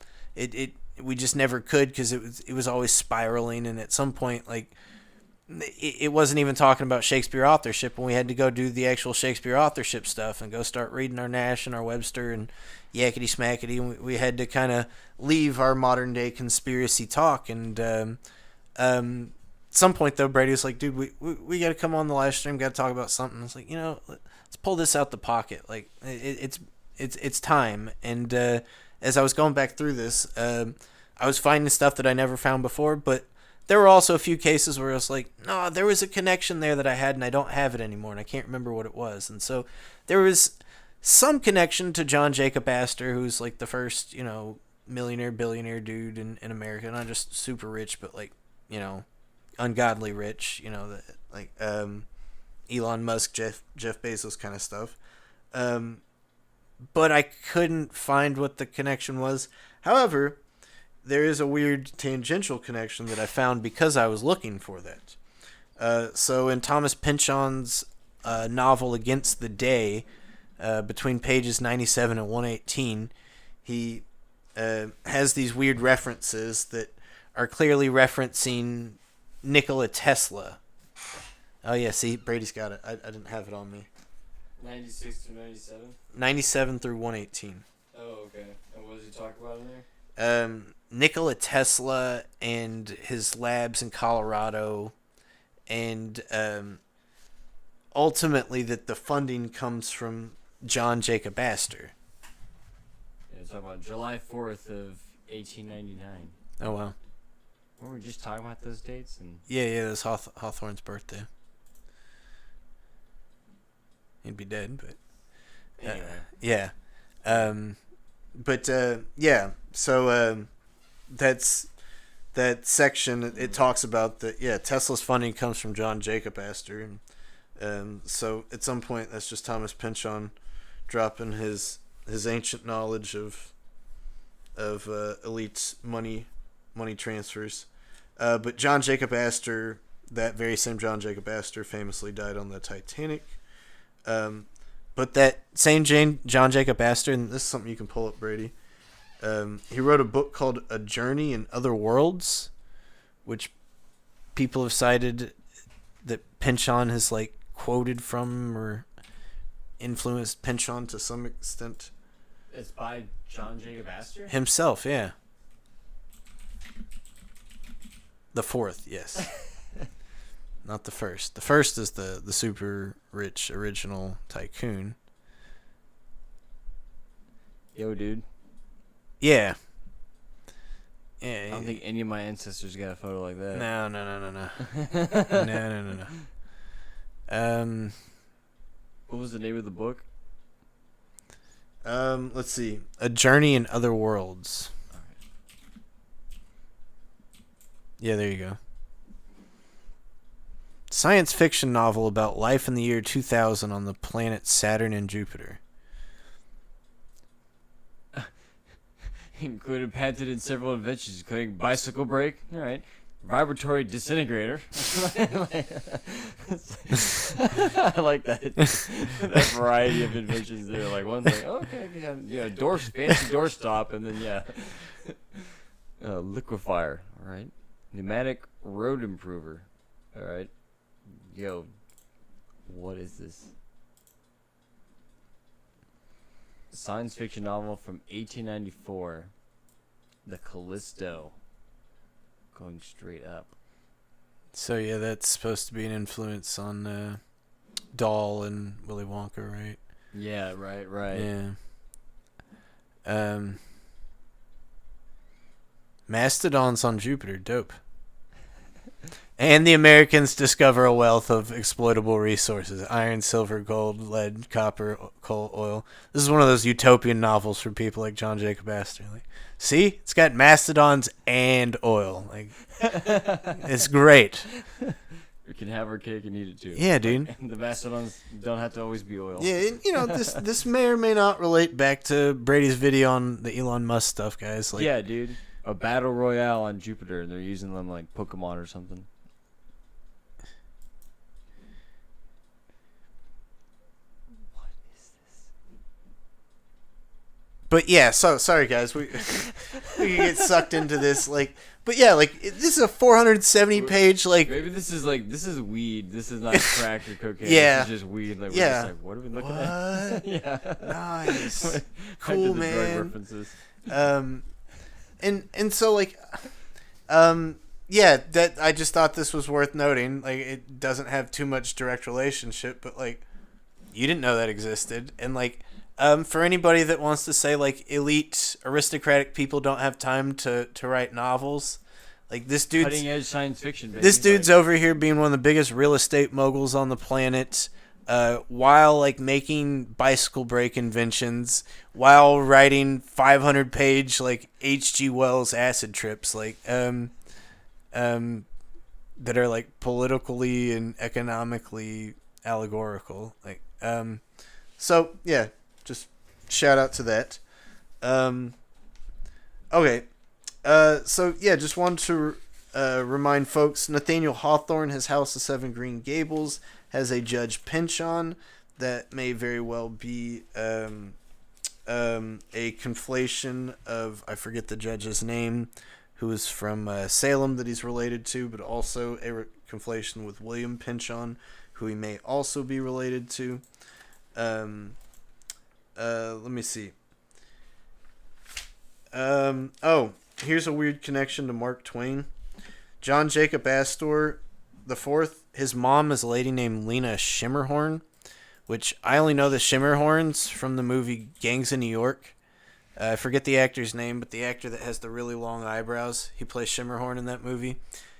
we just never could because it was always spiraling, and at some point like it wasn't even talking about Shakespeare authorship when we had to go do the actual Shakespeare authorship stuff and go start reading our Nash and our Webster and yakety smackety, and we had to kind of leave our modern day conspiracy talk. And some point though, Brady was like, dude, we got to come on the live stream, got to talk about something. It's like, let's pull this out the pocket. Like it's time. And as I was going back through this, I was finding stuff that I never found before, but there were also a few cases where I was like, no, there was a connection there that I had and I don't have it anymore, and I can't remember what it was. And so there was some connection to John Jacob Astor, who's like the first, millionaire, billionaire dude in America. Not just super rich, but like, ungodly rich, like Elon Musk, Jeff Bezos kind of stuff. But I couldn't find what the connection was. However, there is a weird tangential connection that I found because I was looking for that. So in Thomas Pynchon's novel Against the Day, between pages 97 and 118, he has these weird references that are clearly referencing Nikola Tesla. Oh yeah, see, Brady's got it. I didn't have it on me. 96 to 97? 97 through 118. Oh, okay. And what does he talk about in there? Nikola Tesla and his labs in Colorado, and ultimately that the funding comes from John Jacob Astor. Yeah, it's talking about July 4th of 1899. Oh, wow. Weren't we just talking about those dates? And Yeah, that's Hawthorne's birthday. He'd be dead, but... anyway. Yeah. So that's that section. It talks about that. Yeah, Tesla's funding comes from John Jacob Astor, and so at some point that's just Thomas Pynchon dropping his ancient knowledge of elite money transfers. But John Jacob Astor, that very same John Jacob Astor, famously died on the Titanic. But that same John Jacob Astor, and this is something you can pull up, Brady. He wrote a book called A Journey in Other Worlds, which people have cited that Pynchon has like quoted from or influenced Pynchon to some extent. It's by John Jacob Astor? Himself, yeah. The fourth, yes. Not the first. The first is the super rich original tycoon. Yo, dude. Yeah. I don't think any of my ancestors got a photo like that. No. No. What was the name of the book? Let's see. A Journey in Other Worlds. Okay. Yeah, there you go. Science fiction novel about life in the year 2000 on the planets Saturn and Jupiter. Included patented several inventions, including bicycle brake. All right. vibratory disintegrator. I like that. That variety of inventions there. Like one's like, okay, yeah, fancy door stop, and then liquefier. All right, pneumatic road improver. All right, yo, what is this? Science fiction novel from 1894, The Callisto. Going straight up. So yeah, that's supposed to be an influence on Dahl and Willy Wonka, right? Yeah, right. Yeah. Mastodons on Jupiter, dope. And the Americans discover a wealth of exploitable resources: iron, silver, gold, lead, copper, coal, oil. This is one of those utopian novels for people like John Jacob Astor. Like, see, it's got mastodons and oil. Like, it's great. You can have our cake and eat it too. Yeah, dude. And the mastodons don't have to always be oil. Yeah, this may or may not relate back to Brady's video on the Elon Musk stuff, guys. Like, yeah, dude. A battle royale on Jupiter, and they're using them like Pokemon or something. But yeah, so sorry guys, we can get sucked into this, like, but yeah, like this is a 470 page, like, maybe this is weed. This is not crack or cocaine. Yeah, this is just weed. Like, yeah. We're just like, what are we looking at? Yeah, nice, cool, man. And so like, yeah, that I just thought this was worth noting. Like, it doesn't have too much direct relationship, but like, you didn't know that existed, and like. For anybody that wants to say like elite aristocratic people don't have time to write novels, like this dude's cutting edge science fiction. Baby. This dude's over here being one of the biggest real estate moguls on the planet, while like making bicycle brake inventions, while writing 500-page like H.G. Wells acid trips, like that are like politically and economically allegorical, like so yeah. Just shout out to that. Okay. So, yeah, just wanted to remind folks, Nathaniel Hawthorne, his House of Seven Green Gables, has a Judge Pynchon that may very well be a conflation of, I forget the judge's name, who is from Salem that he's related to, but also a conflation with William Pynchon, who he may also be related to. Let me see. Here's a weird connection to Mark Twain. John Jacob Astor the Fourth, his mom is a lady named Lena Shimmerhorn, which I only know the Shimmerhorns from the movie Gangs of New York. I forget the actor's name, but the actor that has the really long eyebrows, he plays Shimmerhorn in that movie.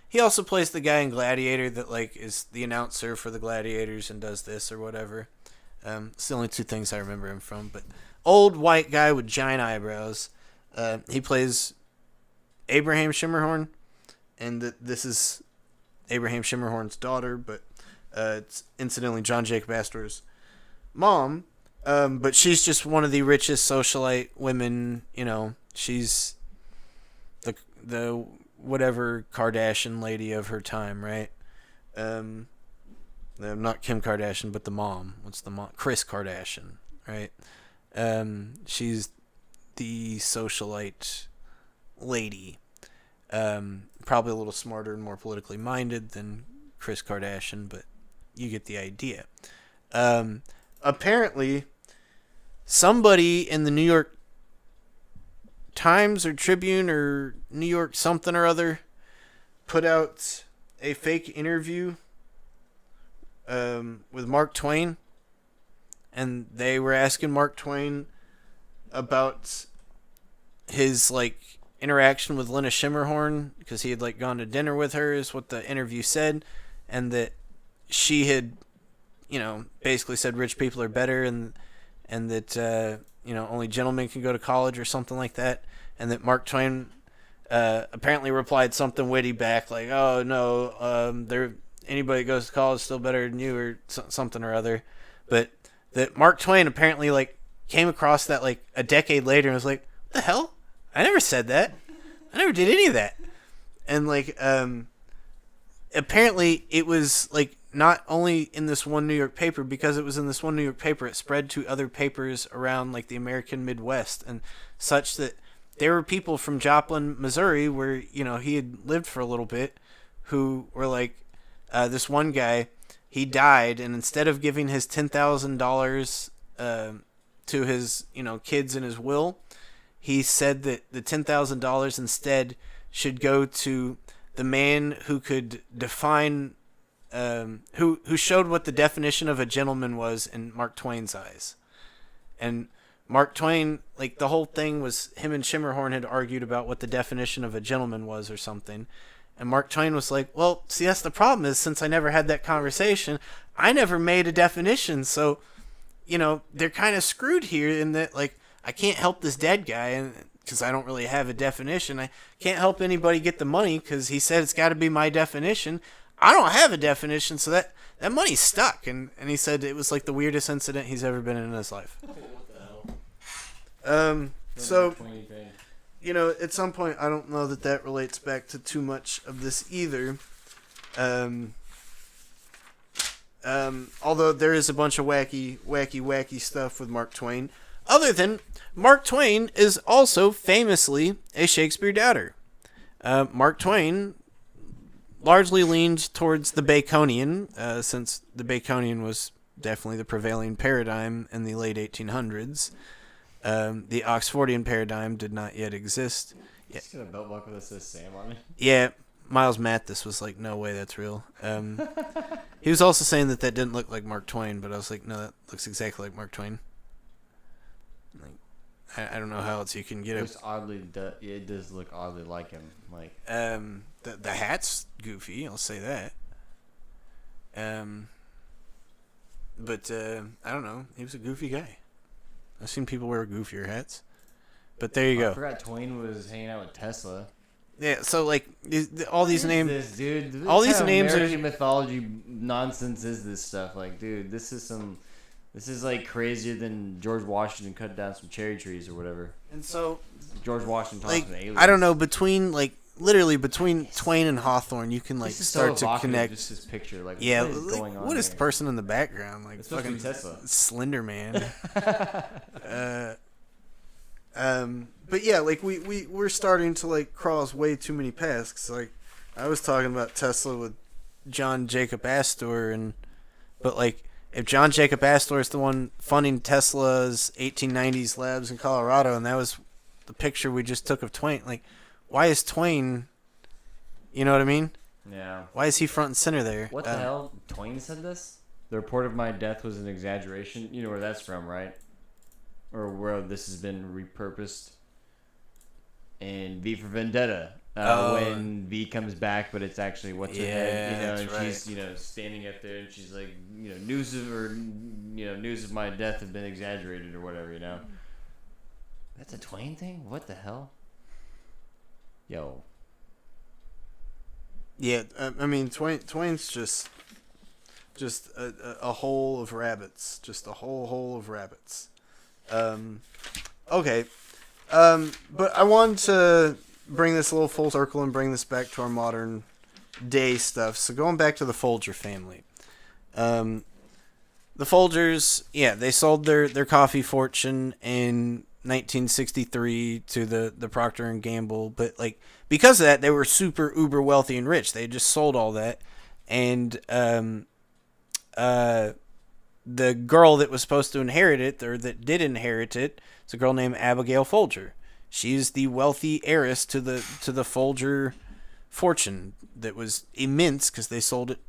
He also plays the guy in Gladiator that like is the announcer for the Gladiators and does this or whatever. It's the only two things I remember him from. But old white guy with giant eyebrows. He plays Abraham Shimmerhorn, and this is Abraham Shimmerhorn's daughter, but it's incidentally John Jacob Astor's mom. But she's just one of the richest socialite women. You know, she's the whatever Kardashian lady of her time, right? Not Kim Kardashian, but the mom. What's the mom? Kris Kardashian, right? She's the socialite lady. Probably a little smarter and more politically minded than Kris Kardashian, but you get the idea. Apparently, somebody in the New York Times or Tribune or New York something or other put out a fake interview with Mark Twain, and they were asking Mark Twain about his like interaction with Lena Shimmerhorn, because he had like gone to dinner with her, is what the interview said, and that she had, you know, basically said rich people are better, and that you know, only gentlemen can go to college or something like that, and that Mark Twain apparently replied something witty back, like, oh no, anybody that goes to college is still better than you, or something or other. But that Mark Twain apparently like came across that like a decade later and was like, what the hell? I never said that. I never did any of that. And like apparently it was like not only in this one New York paper. Because it was in this one New York paper, it spread to other papers around like the American Midwest, and such that there were people from Joplin, Missouri, where he had lived for a little bit, who were like, this one guy, he died, and instead of giving his $10,000 to his kids in his will, he said that the $10,000 instead should go to the man who could define, who showed what the definition of a gentleman was in Mark Twain's eyes. And Mark Twain, like, the whole thing was him and Shimmerhorn had argued about what the definition of a gentleman was or something. And Mark Twain was like, well, see, that's the problem, is since I never had that conversation, I never made a definition. So, they're kind of screwed here in that, like, I can't help this dead guy, and because I don't really have a definition. I can't help anybody get the money because he said it's got to be my definition. I don't have a definition, so that money's stuck. And he said it was like the weirdest incident he's ever been in his life. What the hell? So, at some point, I don't know that relates back to too much of this either. Although there is a bunch of wacky stuff with Mark Twain. Other than Mark Twain is also famously a Shakespeare doubter. Mark Twain largely leaned towards the Baconian, since the Baconian was definitely the prevailing paradigm in the late 1800s. The Oxfordian paradigm did not yet exist. Just got a belt buckle that says Sam on it. Yeah, Miles Mathis was like, no way, that's real. He was also saying that didn't look like Mark Twain, but I was like, no, that looks exactly like Mark Twain. Like, I don't know how else you can get it. It does look oddly like him. Like, the hat's goofy, I'll say that. But I don't know, he was a goofy guy. I've seen people wear goofier hats. But there you go. I forgot Twain was hanging out with Tesla. Yeah, so like all these names, this dude. All these names American mythology nonsense is this stuff. Like, dude, this is like crazier than George Washington cut down some cherry trees or whatever. And so George Washington talks to aliens. I don't know, literally between Twain and Hawthorne, you can like start to connect. Just his picture, like, yeah, what is going on? What is the person in the background? Like, it's fucking Tesla, Slender Man. But yeah, like we're starting to like cross way too many paths. 'Cause, like, I was talking about Tesla with John Jacob Astor, but like, if John Jacob Astor is the one funding Tesla's 1890s labs in Colorado, and that was the picture we just took of Twain, like, why is Twain? You know what I mean? Yeah. Why is he front and center there? What the hell? Twain said this? The report of my death was an exaggeration. You know where that's from, right? Or where this has been repurposed in V for Vendetta. When V comes back, but it's actually what's her head, and right. She's standing up there, and she's like, news of my death have been exaggerated or whatever, That's a Twain thing? What the hell? Yo. Yeah, I mean, Twain's just a hole of rabbits, just a whole hole of rabbits. Okay, but I wanted to bring this a little full circle and bring this back to our modern day stuff. So going back to the Folger family, the Folgers, they sold their coffee fortune in 1963 to the Procter and Gamble, but like, because of that, they were super uber wealthy and rich. They just sold all that, and the girl that was supposed to inherit it, or that did inherit it, is a girl named Abigail Folger. She's the wealthy heiress to the Folger fortune that was immense because they sold it,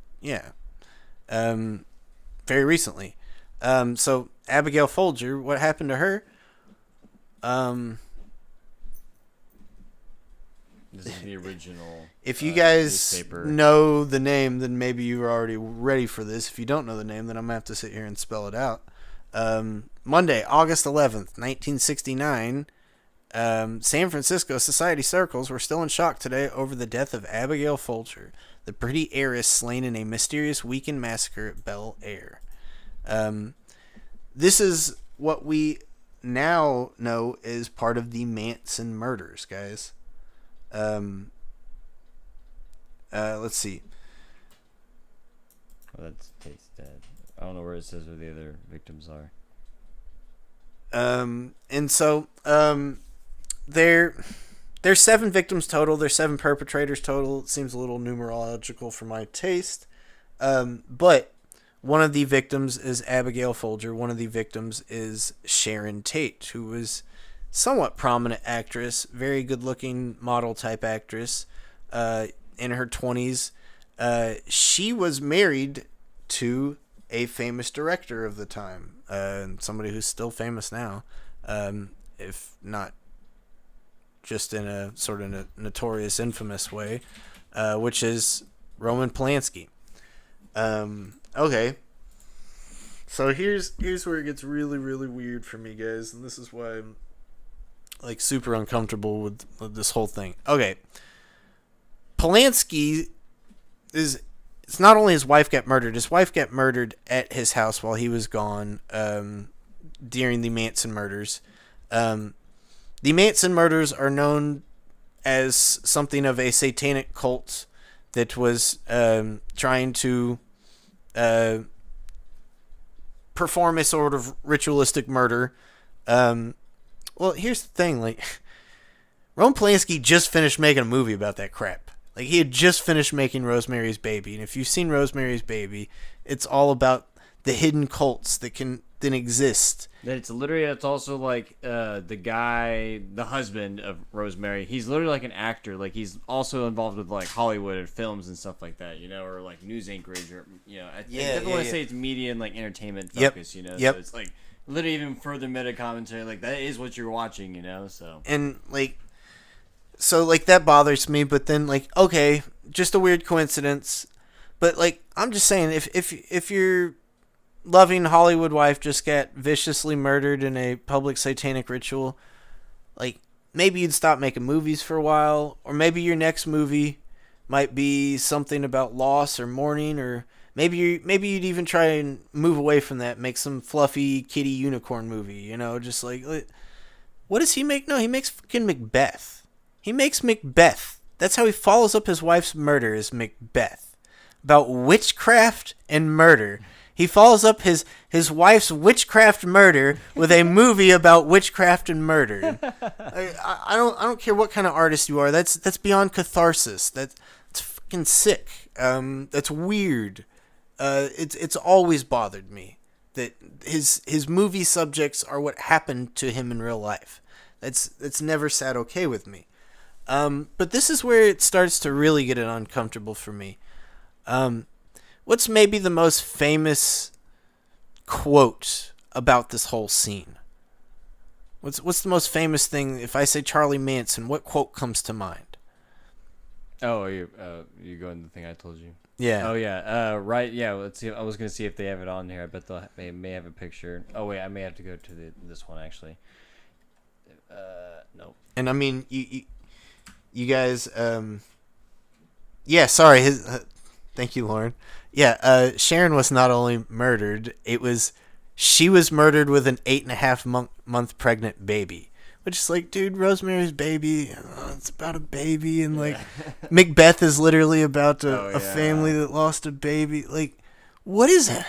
very recently. So Abigail Folger, what happened to her? This is the original. If you guys newspaper. know the name, then maybe you were already ready for this. If you don't know the name, then I'm gonna have to sit here and spell it out. Monday, August 11th, 1969. San Francisco society circles were still in shock today over the death of Abigail Folger, the pretty heiress slain in a mysterious weekend massacre at Bel Air. This is what we now know is part of the Manson murders, guys. Let's see. Oh, that's Tate's dead. I don't know where it says where the other victims are. And so there's 7 victims total. There's 7 perpetrators total. It seems a little numerological for my taste. But one of the victims is Abigail Folger. One of the victims is Sharon Tate, who was somewhat prominent actress, very good-looking model-type actress, in her 20s. She was married to a famous director of the time, somebody who's still famous now, if not just in a sort of notorious, infamous way, which is Roman Polanski. Okay. So here's where it gets really, really weird for me, guys, and this is why I'm like super uncomfortable with this whole thing. Okay. Polanski it's not only his wife got murdered at his house while he was gone, during the Manson murders. The Manson murders are known as something of a satanic cult that was trying to perform a sort of ritualistic murder. Well, here's the thing, like, Roman Polanski just finished making a movie about that crap. Like, he had just finished making Rosemary's Baby, and if you've seen Rosemary's Baby, it's all about the hidden cults that exist. That it's also like the husband of Rosemary. He's literally like an actor. Like, he's also involved with like Hollywood and films and stuff like that, or like news anchorage, or I definitely want to say it's media and like entertainment focus. Yep. So it's like literally even further meta commentary. Like, that is what you're watching. So and like. So, like, that bothers me, but then, like, okay, just a weird coincidence. But, like, I'm just saying, if your loving Hollywood wife just got viciously murdered in a public satanic ritual, like, maybe you'd stop making movies for a while, or maybe your next movie might be something about loss or mourning, or maybe you'd even try and move away from that, make some fluffy kitty unicorn movie, just like, what does he make? No, he makes fucking Macbeth. He makes Macbeth. That's how he follows up his wife's murder, is Macbeth. About witchcraft and murder. He follows up his wife's witchcraft murder with a movie about witchcraft and murder. I don't care what kind of artist you are. That's beyond catharsis. That's fucking sick. That's weird. It's always bothered me that his movie subjects are what happened to him in real life. That's never sat okay with me. But this is where it starts to really get uncomfortable for me. What's maybe the most famous quote about this whole scene? What's the most famous thing? If I say Charlie Manson, what quote comes to mind? Oh, you going the thing I told you? Yeah. Oh yeah. Right. Yeah. Let's see. I was gonna see if they have it on here. I bet they may have a picture. Oh wait, I may have to go to this one actually. No. And I mean, you guys. Yeah. Sorry. Thank you, Lauren. Yeah. Sharon was not only murdered. She was murdered with an 8.5 month pregnant baby. Which is like, dude, Rosemary's Baby, it's about a baby, and like, Macbeth is literally about a family that lost a baby. Like, what is it?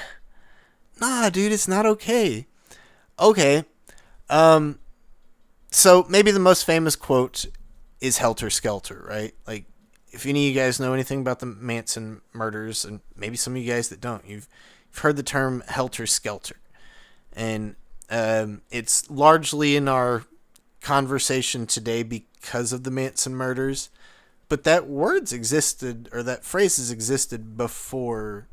Nah, dude, it's not okay. Okay. So maybe the most famous quote is Helter Skelter, right? Like, if any of you guys know anything about the Manson murders, and maybe some of you guys that don't, you've heard the term Helter Skelter. And it's largely in our conversation today because of the Manson murders, but that phrase has existed before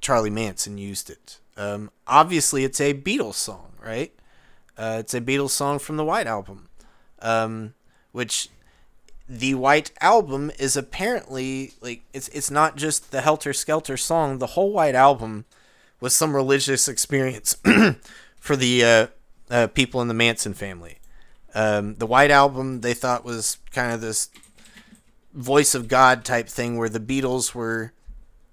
Charlie Manson used it. Obviously it's a Beatles song, right? It's a Beatles song from the White Album, which the White Album is apparently like, it's not just the Helter Skelter song. The whole White Album was some religious experience for the people in the Manson family. The White Album they thought was kind of this voice of God type thing where the Beatles were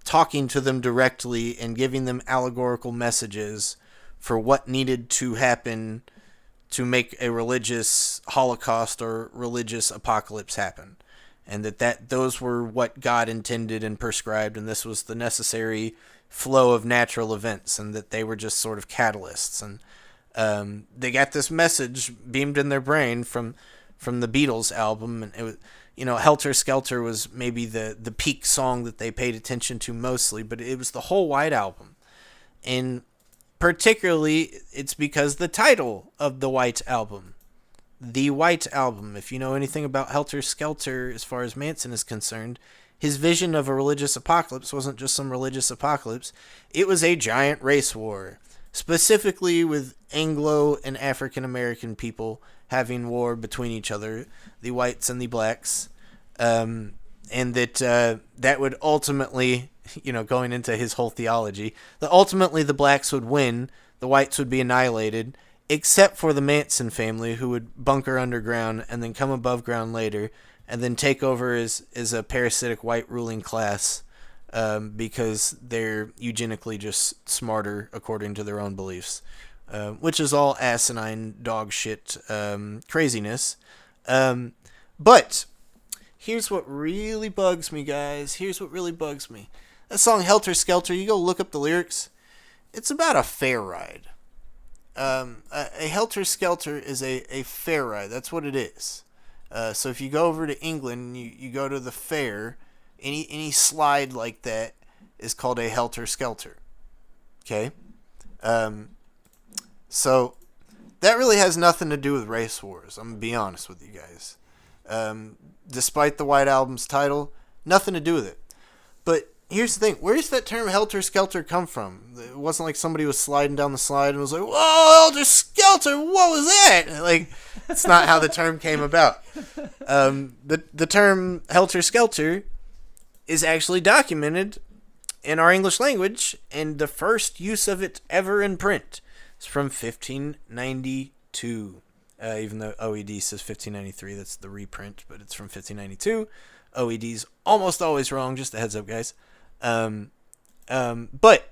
talking to them directly and giving them allegorical messages for what needed to happen to make a religious holocaust or religious apocalypse happen. and that those were what God intended and prescribed, and this was the necessary flow of natural events, and that they were just sort of catalysts. And they got this message beamed in their brain from the Beatles album, and it was, Helter Skelter was maybe the peak song that they paid attention to mostly, but it was the whole White Album. And particularly, it's because the title of the White Album, the White Album, if you know anything about Helter Skelter as far as Manson is concerned, his vision of a religious apocalypse wasn't just some religious apocalypse. It was a giant race war, specifically with Anglo and African American people having war between each other, the whites and the blacks, and that would ultimately, going into his whole theology, that ultimately the blacks would win, the whites would be annihilated, except for the Manson family, who would bunker underground and then come above ground later, and then take over as a parasitic white ruling class, because they're eugenically just smarter according to their own beliefs, which is all asinine dog shit craziness. But here's what really bugs me, guys. Here's what really bugs me. That song Helter Skelter, you go look up the lyrics. It's about a fair ride. A Helter Skelter is a fair ride. That's what it is. So if you go over to England, you go to the fair, any slide like that is called a Helter Skelter. Okay? So that really has nothing to do with race wars. I'm going to be honest with you guys. Despite the White Album's title, nothing to do with it. But here's the thing. Where does that term Helter Skelter come from? It wasn't like somebody was sliding down the slide and was like, whoa, Helter Skelter, what was that? Like, that's not how the term came about. The term Helter Skelter is actually documented in our English language, and the first use of it ever in print is from 1592. Even though OED says 1593, that's the reprint, but it's from 1592. OED's almost always wrong, just a heads up, guys. But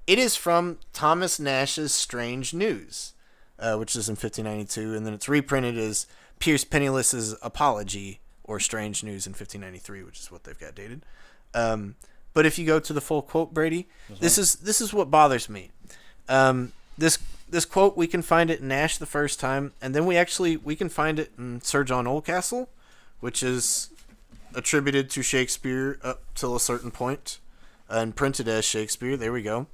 it is from Thomas Nash's Strange News, which is in 1592, and then it's reprinted as Pierce Penniless's Apology, or Strange News in 1593, which is what they've got dated. But if you go to the full quote, Brady, this is what bothers me. This quote, we can find it in Nash the first time, and then we can find it in Sir John Oldcastle, which is attributed to Shakespeare up till a certain point, and printed as Shakespeare. There we go.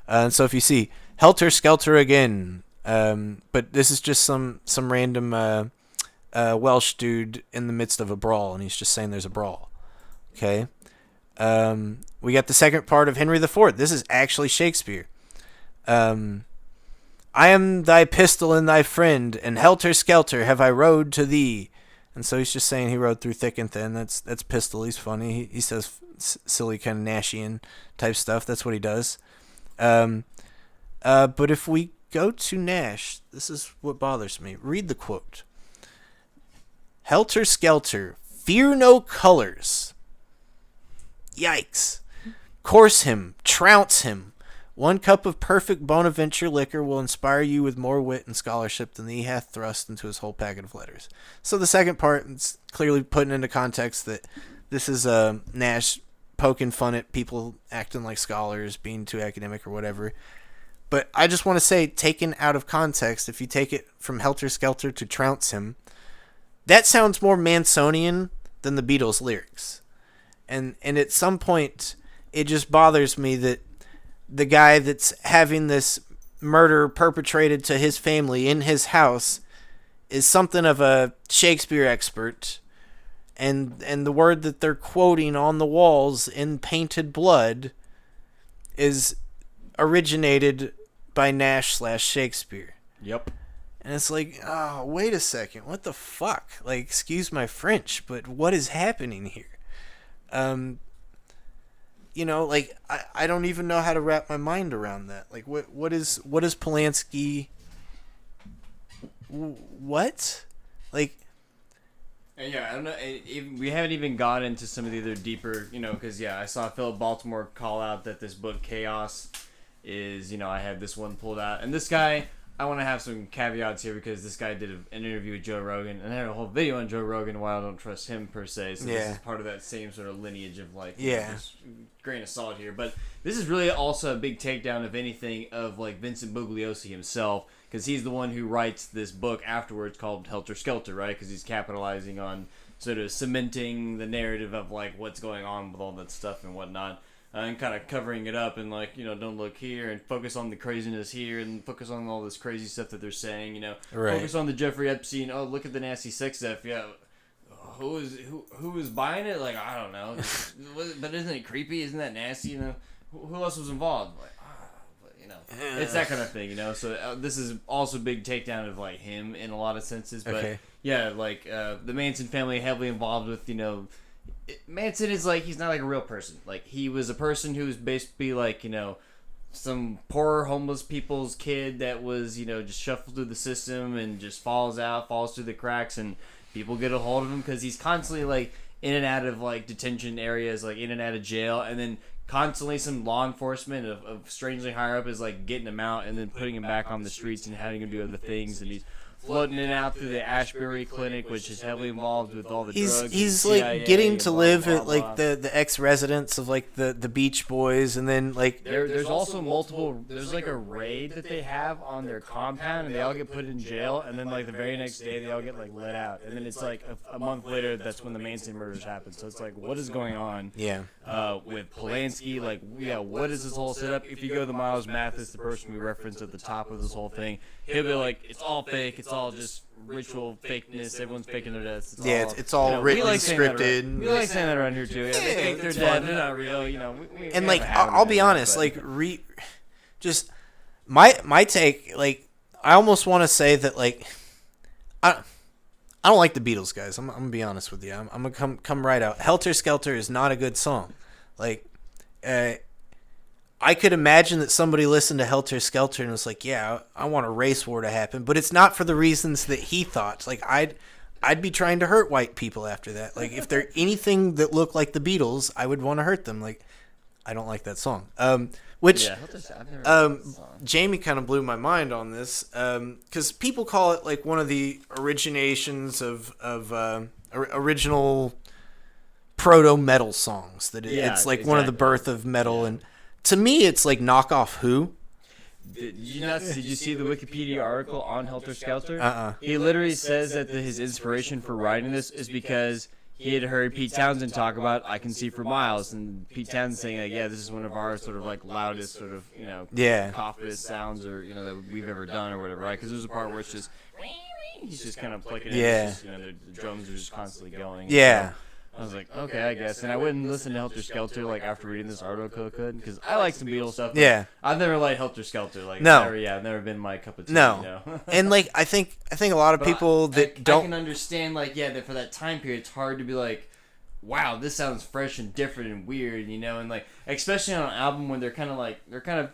And so if you see Helter Skelter again, but this is just some random Welsh dude in the midst of a brawl, and he's just saying there's a brawl. Okay. We got the second part of Henry IV. This is actually Shakespeare. I am thy pistol and thy friend, and helter skelter have I rode to thee. And so he's just saying he rode through thick and thin. That's pistol. He's funny. He says silly kind of Nashian type stuff. That's what he does. But if we go to Nash, this is what bothers me. Read the quote. Helter skelter, fear no colors. Yikes. Course him, trounce him. 1 cup of perfect Bonaventure liquor will inspire you with more wit and scholarship than he hath thrust into his whole packet of letters. So the second part, it's clearly putting into context that this is Nash poking fun at people acting like scholars, being too academic or whatever. But I just want to say, taken out of context, if you take it from Helter Skelter to trounce him, that sounds more Mansonian than the Beatles' lyrics. And at some point, it just bothers me that the guy that's having this murder perpetrated to his family in his house is something of a Shakespeare expert, and the word that they're quoting on the walls in painted blood is originated by Nash/Shakespeare. Yep. And it's like, oh, wait a second, what the fuck? Like, excuse my French, but what is happening here? Like, I don't even know how to wrap my mind around that. Like, what is Polanski? What? Like, yeah, I don't know. We haven't even got into some of the other deeper, because I saw Philip Baltimore call out that this book Chaos is, I have this one pulled out, and this guy, I want to have some caveats here because this guy did an interview with Joe Rogan, and I had a whole video on Joe Rogan. While I don't trust him per se, so this is part of that same sort of lineage of like, just grain of salt here. But this is really also a big takedown, if anything, of like Vincent Bugliosi himself, because he's the one who writes this book afterwards called Helter Skelter, right? Because he's capitalizing on sort of cementing the narrative of like what's going on with all that stuff and whatnot. And kind of covering it up and like, don't look here and focus on the craziness here and focus on all this crazy stuff that they're saying, focus on the Jeffrey Epstein. Oh, look at the nasty sex stuff. Yeah. Who is buying it? Like, I don't know. But isn't it creepy? Isn't that nasty? Who else was involved? Like, it's that kind of thing, So this is also a big takedown of like him in a lot of senses. But the Manson family heavily involved with, Manson is like, he's not like a real person. Like, he was a person who was basically like, some poor homeless people's kid that was, just shuffled through the system and just falls through the cracks, and people get a hold of him because he's constantly like in and out of like detention areas, like in and out of jail, and then constantly some law enforcement of strangely higher up is like getting him out and then putting him back on the streets and having him do other things, and he's floating in and out through the Ashbury Clinic, which is heavily involved with all the drugs. He's like CIA getting to live at like the ex-residence of like the Beach Boys, and then like there's also multiple. There's like a raid that they have on their compound, and they all get put in jail, and then like the very next day they all get like let out, and then it's like a month later that's when the Manson murders happen. So it's like, what is going on? With Polanski, like what is this whole setup? If you go to Miles Mathis, the person we referenced at the top of this whole thing, he'll be like, it's all fake. It's all just ritual fakeness. Everyone's faking their deaths. It's all written, scripted. We like saying that around here too. Yeah, they think they're dead. They're not real. And like, I'll be honest. Like, just my take. Like, I almost want to say that like, I don't like the Beatles, guys. I'm gonna be honest with you. I'm gonna come right out. Helter Skelter is not a good song. Like, I could imagine that somebody listened to Helter Skelter and was like, yeah, I want a race war to happen, but it's not for the reasons that he thought. Like, I'd be trying to hurt white people after that. Like, if they're anything that looked like the Beatles, I would want to hurt them. Like, I don't like that song. Jamie kind of blew my mind on this, because people call it like one of the originations of original proto-metal songs. That it's like one of the birth of metal, and to me, it's like knockoff Who. Did you see the Wikipedia article on Helter Skelter? He literally says that his inspiration for writing this is because he had heard Pete Townsend talk about "I Can See for Miles," and Pete Townsend saying like, "Yeah, this is one of our sort of like loudest sort of coughest sounds or that we've ever done or whatever, right?" Because there's a part where it's just he's just kind of clicking it. Yeah. Just, the drums are just constantly going. Yeah. So I was like, okay, I guess. And I wouldn't listen to Helter Skelter like after reading this article, because I like some Beatles stuff. Yeah. I've never liked Helter Skelter. Like, no. Never been my cup of tea. No. And like, I think a lot of people that don't. I can understand that for that time period, it's hard to be like, wow, this sounds fresh and different and weird, and like, especially on an album when they're kind of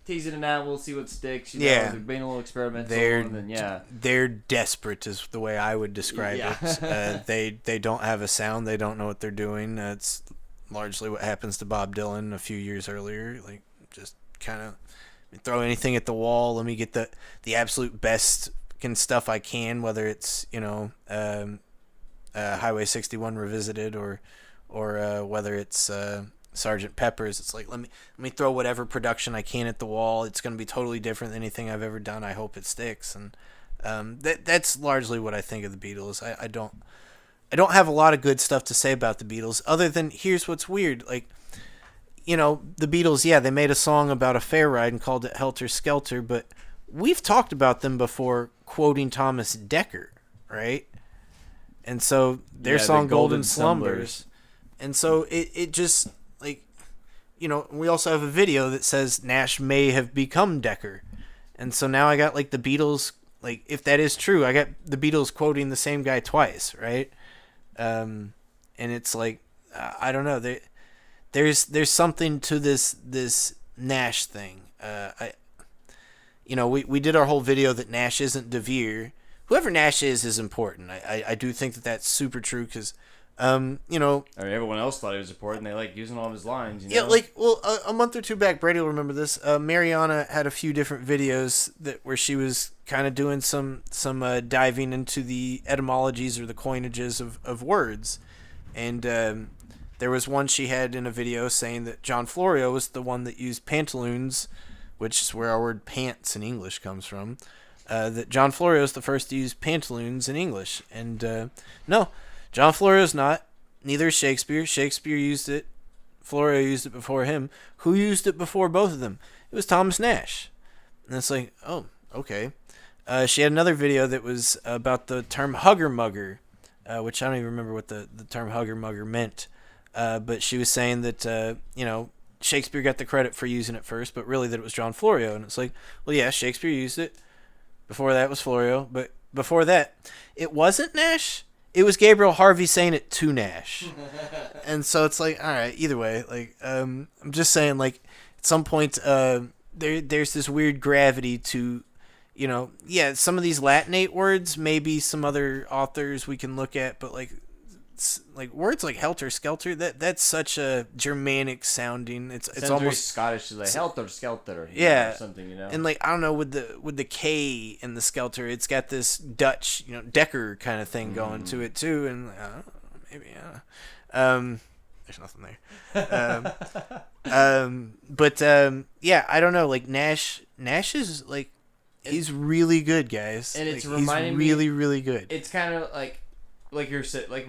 teasing it out. We'll see what sticks. They're being a little experimental. They're desperate is the way I would describe it. They don't have a sound. They don't know what they're doing. That's largely what happens to Bob Dylan a few years earlier. Like, just kind of throw anything at the wall. Let me get the absolute best stuff I can, whether it's Highway 61 Revisited or whether it's Sgt. Pepper's. It's like, let me throw whatever production I can at the wall. It's going to be totally different than anything I've ever done. I hope it sticks. And that's largely what I think of the Beatles. I don't have a lot of good stuff to say about the Beatles, other than here's what's weird. Like, the Beatles, they made a song about a fair ride and called it Helter Skelter, but we've talked about them before quoting Thomas Dekker, right? And so their song Golden Slumbers. And so it just, like, we also have a video that says Nash may have become Dekker. And so now I got, like, the Beatles, like, if that is true, I got the Beatles quoting the same guy twice, right? And it's like, I don't know. There's something to this Nash thing. We did our whole video that Nash isn't De Vere. Whoever Nash is important. I do think that that's super true, because You know, I mean, everyone else thought he was important. They like using all of his lines. You know? yeah, like, well, a month or two back, Brady will remember this. Mariana had a few different videos where she was kind of doing some diving into the etymologies or the coinages of words, and there was one she had in a video saying that John Florio was the one that used pantaloons, which is where our word pants in English comes from. That John Florio is the first to use pantaloons in English, and no, John Florio's not. Neither is Shakespeare. Shakespeare used it. Florio used it before him. Who used it before both of them? It was Thomas Nash. And it's like, oh, okay. She had another video that was about the term hugger mugger, which I don't even remember what the term hugger mugger meant. But she was saying that, Shakespeare got the credit for using it first, but really that it was John Florio. And it's like, well, yeah, Shakespeare used it. Before that was Florio. But before that, it wasn't Nash. It was Gabriel Harvey saying it to Nash. And so it's like, all right, either way, like, I'm just saying, like, at some point, there's this weird gravity to, some of these Latinate words, maybe some other authors we can look at, but like words like helter skelter, that's such a Germanic sounding. It's almost very Scottish, like helter skelter, yeah, or something, And like, I don't know, with the K in the skelter, it's got this Dutch, Decker kind of thing going to it too, and maybe there's nothing there. But I don't know. Like Nash is like, he's really good, guys, and it's like, reminding he's really me, really good. It's kind of like we're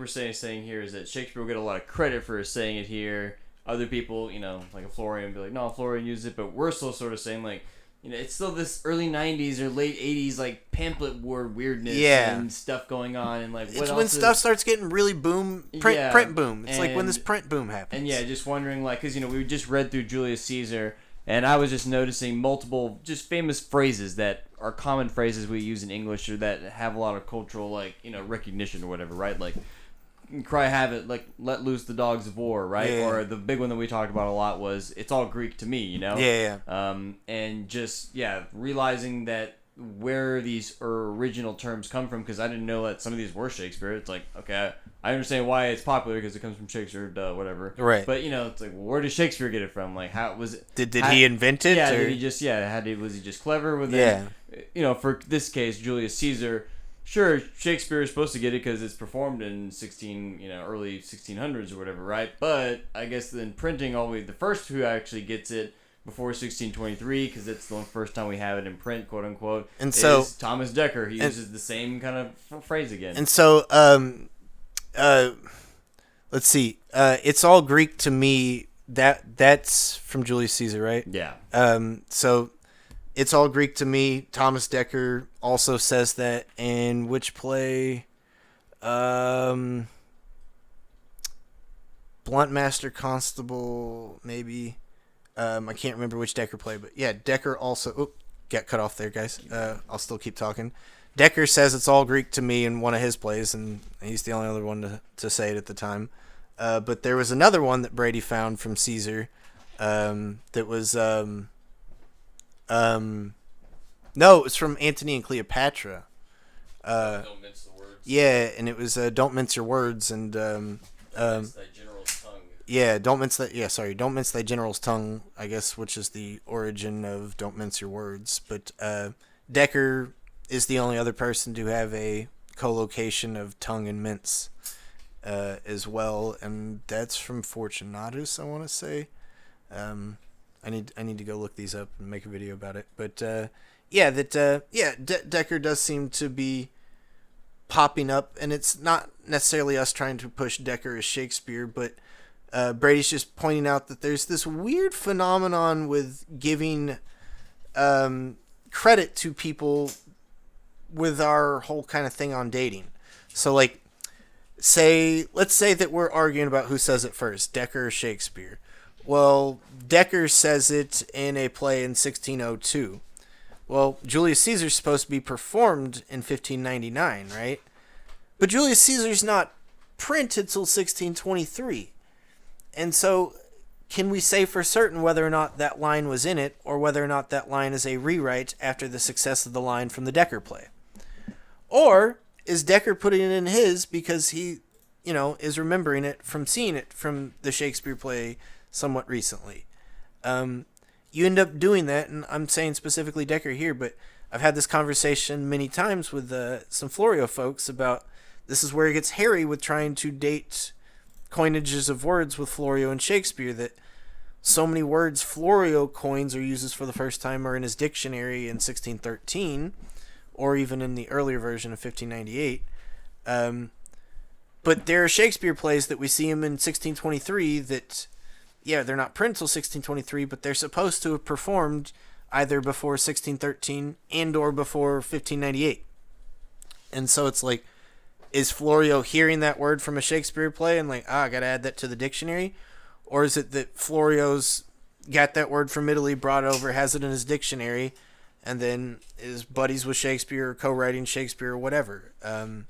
saying here is that Shakespeare will get a lot of credit for saying it here. Other people, like a Florian, be like, no, Florian used it, but we're still sort of saying like, it's still this early '90s or late '80s like pamphlet word weirdness and stuff going on, and like it's when stuff starts getting really print boom. It's like when this print boom happens. And just wondering, like, because we just read through Julius Caesar, and I was just noticing multiple just famous phrases that are common phrases we use in English or that have a lot of cultural recognition or whatever, right? Like, cry havoc, like let loose the dogs of war, right? Yeah. Or the big one that we talked about a lot was it's all Greek to me, Yeah. And just realizing that where these original terms come from, because I didn't know that some of these were Shakespeare. It's like, okay, I understand why it's popular because it comes from Shakespeare, whatever. Right. But it's like, well, where did Shakespeare get it from? Like, how was it? Did he invent it? Yeah. Or? Did he just was he just clever with it? Yeah. For this case, Julius Caesar. Sure, Shakespeare is supposed to get it because it's performed in early 1600s or whatever, right? But I guess then printing, the first who actually gets it before 1623, because it's the first time we have it in print, quote unquote. And so is Thomas Dekker. He uses the same kind of phrase again. And so, let's see. It's all Greek to me. That's from Julius Caesar, right? Yeah. So. It's all Greek to me. Thomas Dekker also says that in which play? Blunt Master Constable, maybe. I can't remember which Dekker play, but yeah, Dekker also... Oh, got cut off there, guys. I'll still keep talking. Dekker says it's all Greek to me in one of his plays, and he's the only other one to say it at the time. But there was another one that Brady found from Caesar that was... no, it's from Antony and Cleopatra. Don't mince the words. Yeah, and it was don't mince your words and mince thy general's tongue. Yeah, don't mince that. Yeah, sorry, don't mince thy general's tongue. I guess, which is the origin of don't mince your words. But Dekker is the only other person to have a collocation of tongue and mince as well, and that's from Fortunatus, I want to say. I need to go look these up and make a video about it. But Dekker does seem to be popping up, and it's not necessarily us trying to push Dekker as Shakespeare, but Brady's just pointing out that there's this weird phenomenon with giving credit to people with our whole kind of thing on dating. So, like, let's say that we're arguing about who says it first, Dekker or Shakespeare. Well, Dekker says it in a play in 1602. Well, Julius Caesar's supposed to be performed in 1599, right? But Julius Caesar's not printed till 1623. And so, can we say for certain whether or not that line was in it, or whether or not that line is a rewrite after the success of the line from the Dekker play? Or is Dekker putting it in his because he is remembering it from seeing it from the Shakespeare play somewhat recently. You end up doing that, and I'm saying specifically Decker here, but I've had this conversation many times with some Florio folks about this is where it gets hairy with trying to date coinages of words with Florio and Shakespeare, that so many words Florio coins or uses for the first time are in his dictionary in 1613, or even in the earlier version of 1598. But there are Shakespeare plays that we see him in 1623 that, they're not printed until 1623, but they're supposed to have performed either before 1613 and or before 1598. And so it's like, is Florio hearing that word from a Shakespeare play and like, I gotta add that to the dictionary? Or is it that Florio's got that word from Italy, brought over, has it in his dictionary, and then is buddies with Shakespeare or co-writing Shakespeare or whatever? I'm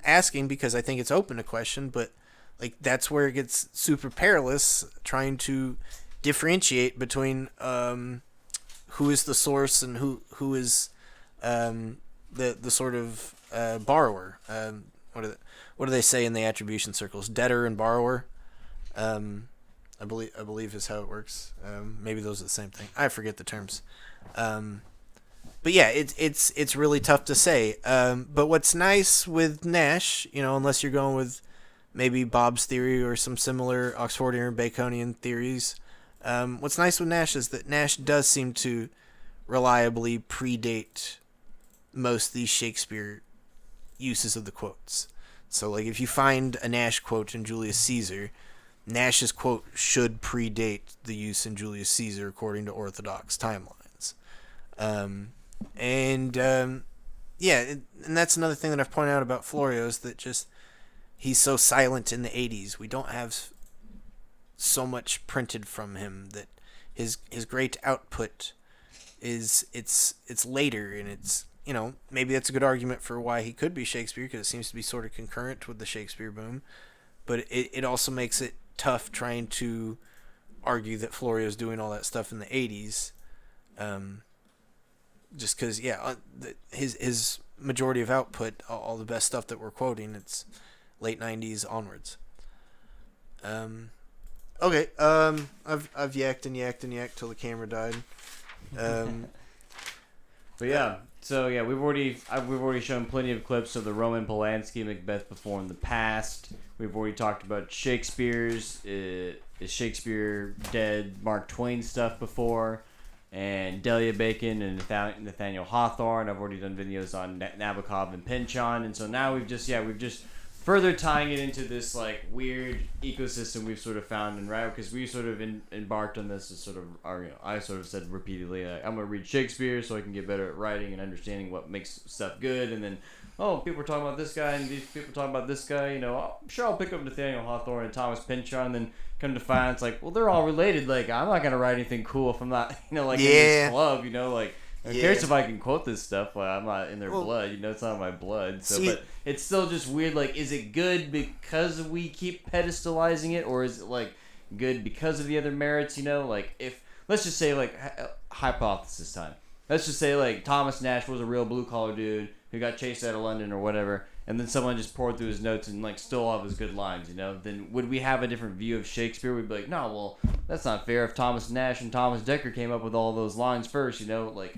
asking because I think it's open to question, but like that's where it gets super perilous, trying to differentiate between who is the source and who is the sort of borrower. What do they say in the attribution circles? Debtor and borrower. I believe is how it works. Maybe those are the same thing. I forget the terms. But yeah, it's really tough to say. But what's nice with Nash, unless you're going with maybe Bob's theory or some similar Oxfordian or Baconian theories, what's nice with Nash is that Nash does seem to reliably predate most of these Shakespeare uses of the quotes. So, like, if you find a Nash quote in Julius Caesar, Nash's quote should predate the use in Julius Caesar according to Orthodox timelines. And that's another thing that I've pointed out about Florio is that just he's so silent in the 80s. We don't have so much printed from him, that his great output it's later, and it's, maybe that's a good argument for why he could be Shakespeare, because it seems to be sort of concurrent with the Shakespeare boom. But it also makes it tough trying to argue that Florio's doing all that stuff in the 80s. Just because, his majority of output, all the best stuff that we're quoting, it's late 90s onwards. Okay, I've yacked and yacked and yacked till the camera died. But yeah, so yeah, we've already shown plenty of clips of the Roman Polanski Macbeth before in the past. We've already talked about Shakespeare's is Shakespeare dead Mark Twain stuff before, and Delia Bacon and Nathaniel Hawthorne. I've already done videos on Nabokov and Pynchon, and so now we've just further tying it into this like weird ecosystem we've sort of found, and right, because we sort of embarked on this as sort of I sort of said repeatedly, like, I'm gonna read Shakespeare so I can get better at writing and understanding what makes stuff good, and then people are talking about this guy and these people are talking about this guy, I'm sure I'll pick up Nathaniel Hawthorne and Thomas Pynchon, and then come to find it's like, well, they're all related. Like, I'm not gonna write anything cool if I'm not in this club, like. Who cares if I can quote this stuff? Well, I'm not in their blood. It's not my blood. So, but it's still just weird. Like, is it good because we keep pedestalizing it, or is it like good because of the other merits? Like, if let's just say like hypothesis time. Let's just say like Thomas Nash was a real blue collar dude who got chased out of London or whatever, and then someone just poured through his notes and like stole all of his good lines. Then would we have a different view of Shakespeare? We'd be like, no, well, that's not fair. If Thomas Nash and Thomas Dekker came up with all those lines first, like.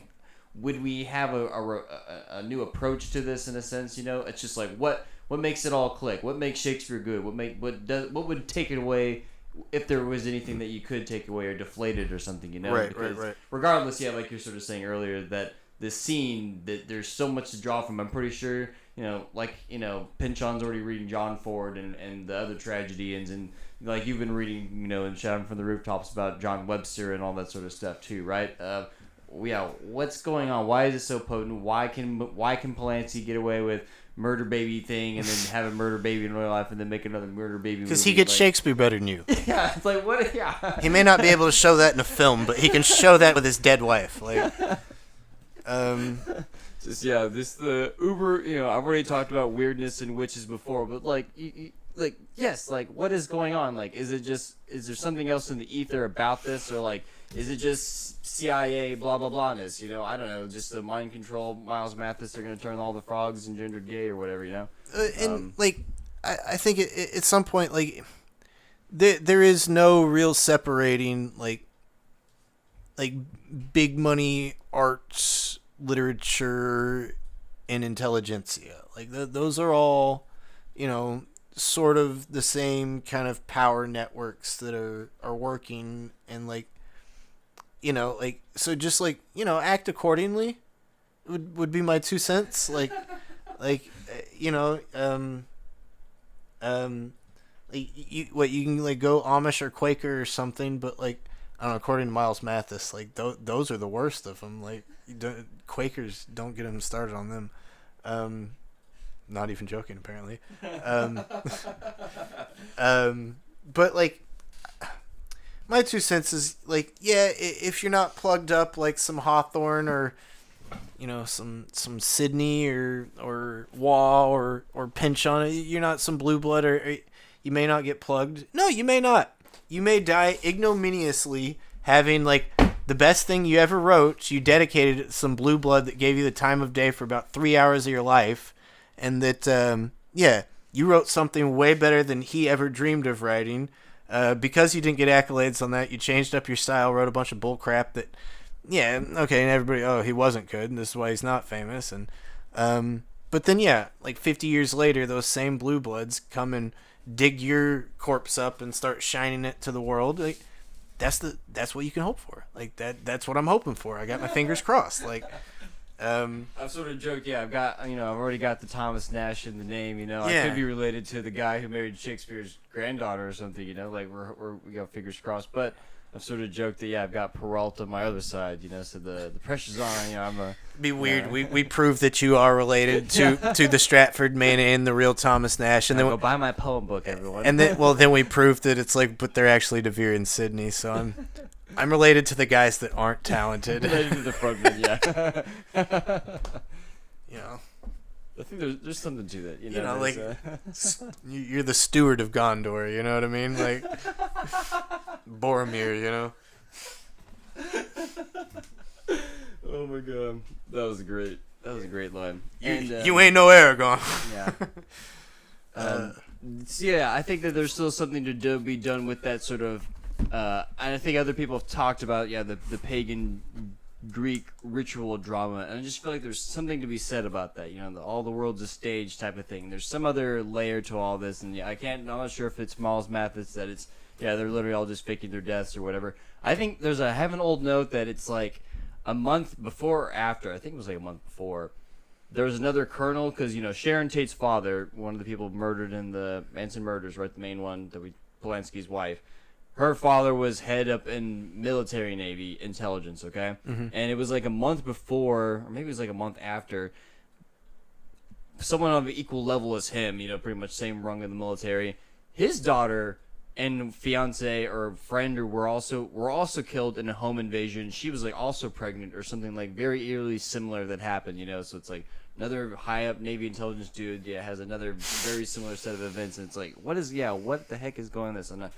Would we have a new approach to this in a sense? It's just like what makes it all click? What makes Shakespeare good? What would take it away if there was anything that you could take away or deflate it or something? Right. Regardless, like you're sort of saying earlier, that the scene that there's so much to draw from. I'm pretty sure Pynchon's already reading John Ford and the other tragedians, and like you've been reading and shouting from the rooftops about John Webster and all that sort of stuff too, right? What's going on? Why is it so potent? Why can Polanski get away with murder baby thing and then have a murder baby in real life and then make another murder baby movie? Because he gets Shakespeare better than you. Yeah, it's like what? Yeah. He may not be able to show that in a film, but he can show that with his dead wife. Like, the uber. I've already talked about weirdness and witches before, but like like, yes, like, what is going on? Like, is there something else in the ether about this, or like, is it just CIA blah blah blahness? You know, I don't know, just the mind control. Miles Mathis, they're gonna turn all the frogs and gendered gay or whatever, you know. And like, I think at some point, like, there is no real separating like big money arts, literature, and intelligentsia. Like those are all, you know, sort of the same kind of power networks that are working, and like, you know, like, so just like, you know, act accordingly would be my 2 cents. Like you know, you can like go Amish or Quaker or something, but like, I don't know, according to Miles Mathis, like those are the worst of them. Like, Quakers, don't get them started on them. Not even joking, apparently. But like, my 2 cents is like, yeah, if you're not plugged up like some Hawthorne or, you know, some Sydney or Waugh or Pynchon, you're not some blue blood, or you may not get plugged. No, you may not. You may die ignominiously having like the best thing you ever wrote. You dedicated to some blue blood that gave you the time of day for about 3 hours of your life, and that yeah, you wrote something way better than he ever dreamed of writing. Because you didn't get accolades on that, you changed up your style, wrote a bunch of bull crap that, yeah, okay, and everybody, oh, he wasn't good, and this is why he's not famous. And but then, yeah, like 50 years later, those same blue bloods come and dig your corpse up and start shining it to the world. Like, that's what you can hope for. Like, that's what I'm hoping for. I got my fingers crossed. Like, I've sort of joked, yeah, I've already got the Thomas Nash in the name, you know. Yeah. I could be related to the guy who married Shakespeare's granddaughter or something, you know, like we got fingers crossed. But I've sort of joked that, yeah, I've got Peralta on my other side, you know, so the pressure's on, you know, I'm a... Be weird. We proved that you are related to the Stratford man and the real Thomas Nash, and then go buy my poem book, everyone. And then we proved that it's like, but they're actually DeVere and Sydney, so I'm related to the guys that aren't talented. Related to the frontman, yeah. You know, I think there's something to that, you know. You know, like, you're the steward of Gondor, you know what I mean? Like, Boromir, you know. Oh my god, that was great. That was a great line. You ain't no Aragorn. Yeah. So yeah, I think that there's still something to be done with that sort of. And I think other people have talked about the pagan Greek ritual drama, and I just feel like there's something to be said about that. You know, all the world's a stage type of thing. There's some other layer to all this, and I'm not sure if it's Miles Mathis that it's they're literally all just faking their deaths or whatever. I think I have an old note that it's like a month before or after. I think it was like a month before. There was another colonel, because, you know, Sharon Tate's father, one of the people murdered in the Manson murders, right, the main one, Polanski's wife, her father was head up in military Navy intelligence, okay? Mm-hmm. And it was like a month before, or maybe it was like a month after, someone on an equal level as him, you know, pretty much same rung in the military, his daughter and fiance or friend were also killed in a home invasion. She was like also pregnant or something like very eerily similar that happened, you know. So it's like another high up Navy intelligence dude, has another very similar set of events, and it's like, what the heck is going on this? And I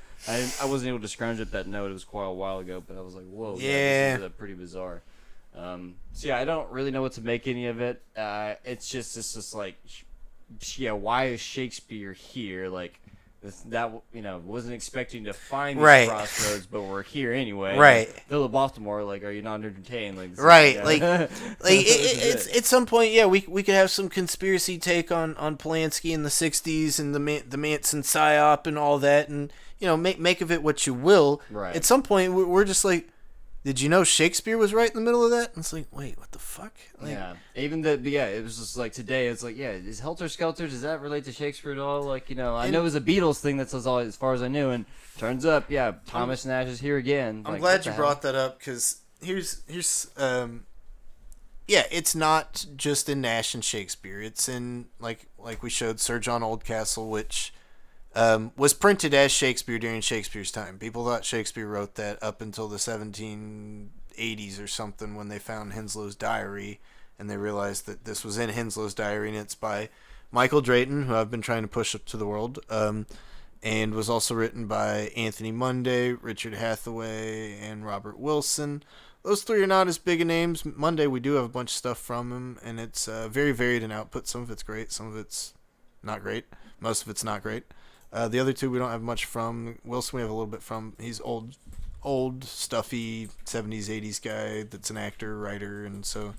wasn't able to scrounge up that note. It was quite a while ago, but I was like, whoa, this is pretty bizarre. So yeah, I don't really know what to make any of it. It's just like, why is Shakespeare here? Like, that, you know, wasn't expecting to find these crossroads, but we're here anyway. Right. Philip Baltimore, like, are you not entertained? Like, right. Like, it's at some point, we could have some conspiracy take on Polanski in the '60s and the Manson psyop and all that, and, you know, make of it what you will. Right. At some point, we're just like, did you know Shakespeare was right in the middle of that? And it's like, wait, what the fuck? Like, even it was just like today. It's like, is Helter Skelter? Does that relate to Shakespeare at all? Like, you know, I know it was a Beatles thing. That's as far as I knew. And turns up, Thomas Nash is here again. I'm glad you brought that up, because here's it's not just in Nash and Shakespeare. It's in like we showed Sir John Oldcastle, which was printed as Shakespeare during Shakespeare's time. People thought Shakespeare wrote that up until the 1780s or something, when they found Henslow's diary, and they realized that this was in Henslow's diary, and it's by Michael Drayton, who I've been trying to push up to the world, and was also written by Anthony Munday, Richard Hathaway, and Robert Wilson. Those three are not as big of names. Munday, we do have a bunch of stuff from him, and it's very varied in output. Some of it's great, some of it's not great. Most of it's not great. The other two we don't have much from. Wilson we have a little bit from. He's old, stuffy 70s, 80s guy that's an actor, writer, and so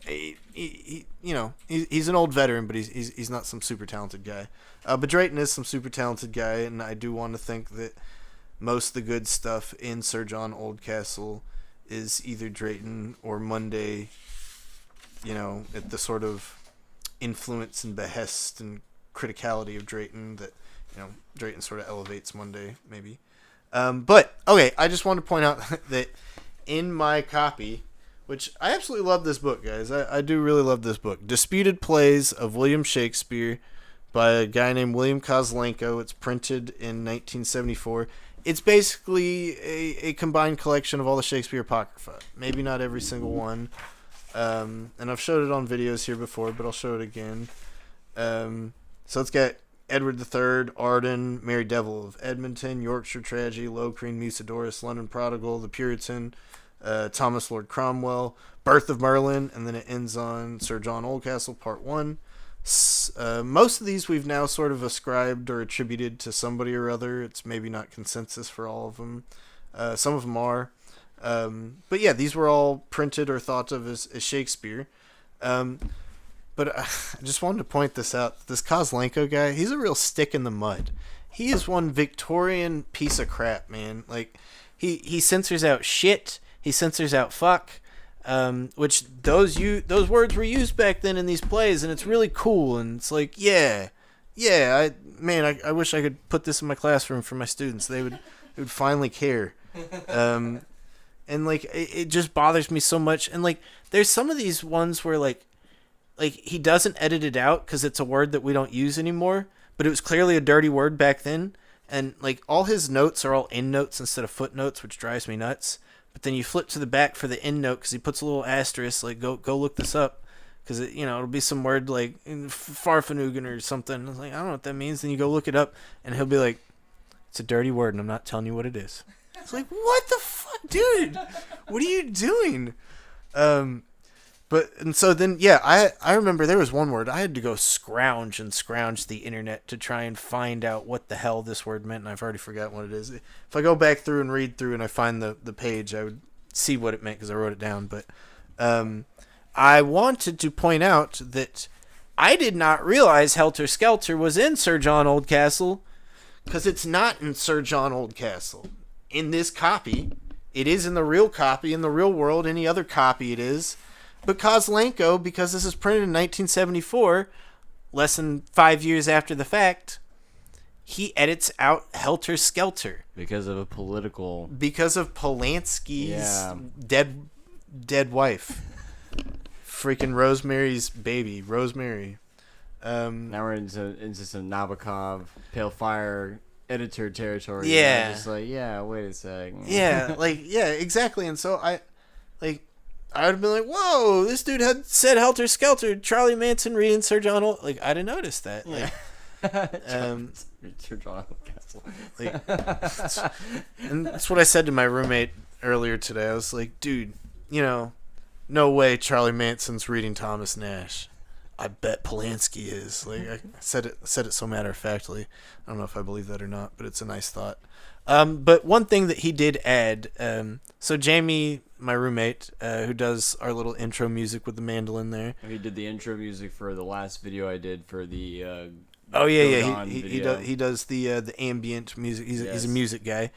he's an old veteran, but he's not some super talented guy. But Drayton is some super talented guy, and I do want to think that most of the good stuff in Sir John Oldcastle is either Drayton or Munday, at the sort of influence and behest and criticality of Drayton that, Drayton sort of elevates Munday, maybe. But, okay, I just want to point out that in my copy, which I absolutely love this book, guys. I do really love this book. Disputed Plays of William Shakespeare by a guy named William Kozlenko. It's printed in 1974. It's basically a combined collection of all the Shakespeare Apocrypha. Maybe not every single one. And I've showed it on videos here before, but I'll show it again. So it's got Edward III, Arden, Merry Devil of Edmonton, Yorkshire Tragedy, Locrine, Musidorus, London Prodigal, The Puritan, Thomas Lord Cromwell, Birth of Merlin, and then it ends on Sir John Oldcastle, Part 1. Most of these we've now sort of ascribed or attributed to somebody or other. It's maybe not consensus for all of them. Some of them are. But yeah, these were all printed or thought of as Shakespeare. But I just wanted to point this out. This Kozlenko guy, he's a real stick in the mud. He is one Victorian piece of crap, man. Like, he censors out shit. He censors out fuck. Which those words were used back then in these plays, and it's really cool. And it's like, I wish I could put this in my classroom for my students. They would finally care. And like, it just bothers me so much. And like, there's some of these ones where like he doesn't edit it out because it's a word that we don't use anymore, but it was clearly a dirty word back then. And like, all his notes are all endnotes instead of footnotes, which drives me nuts. But then you flip to the back for the end note because he puts a little asterisk, like, go look this up. Because, it'll be some word like farfanugan or something. I was like, I don't know what that means. Then you go look it up, and he'll be like, it's a dirty word, and I'm not telling you what it is. It's like, what the fuck, dude? What are you doing? And so then, I remember there was one word. I had to go scrounge the internet to try and find out what the hell this word meant, and I've already forgotten what it is. If I go back through and read through and I find the page, I would see what it meant because I wrote it down. But I wanted to point out that I did not realize Helter Skelter was in Sir John Oldcastle because it's not in Sir John Oldcastle. In this copy, it is in the real copy, in the real world, any other copy it is. But Kozlenko, because this is printed in 1974, less than 5 years after the fact, he edits out Helter Skelter. Because of Polanski's dead wife. Freaking Rosemary's baby, Rosemary. Now we're into some Nabokov, Pale Fire editor territory. Yeah. Just like, wait a sec. Yeah, exactly. And so I would have been like, whoa, this dude had said Helter Skelter, Charlie Manson reading Sir John I didn't notice that. Yeah. Sir John Castle. And that's what I said to my roommate earlier today. I was like, dude, no way Charlie Manson's reading Thomas Nash. I bet Polanski is. Like, I said it so matter-of-factly. I don't know if I believe that or not, but it's a nice thought. But one thing that he did add, so Jamie, my roommate, who does our little intro music with the mandolin there. He did the intro music for the last video I did for the he does the ambient music. He's a music guy.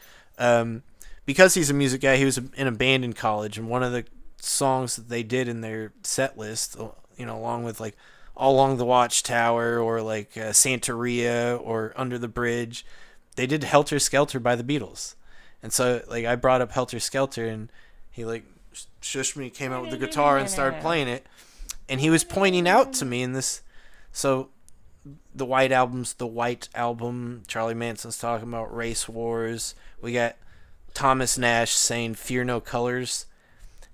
Because he's a music guy, he was in a band in college, and one of the songs that they did in their set list, along with like All Along the Watchtower or like Santeria or Under the Bridge, they did Helter Skelter by the Beatles. And so like I brought up Helter Skelter, and he like shushed me, came out with the guitar and started playing it, and he was pointing out to me in this. So the White Album, Charlie Manson's talking about race wars. We got Thomas Nash saying fear no colors.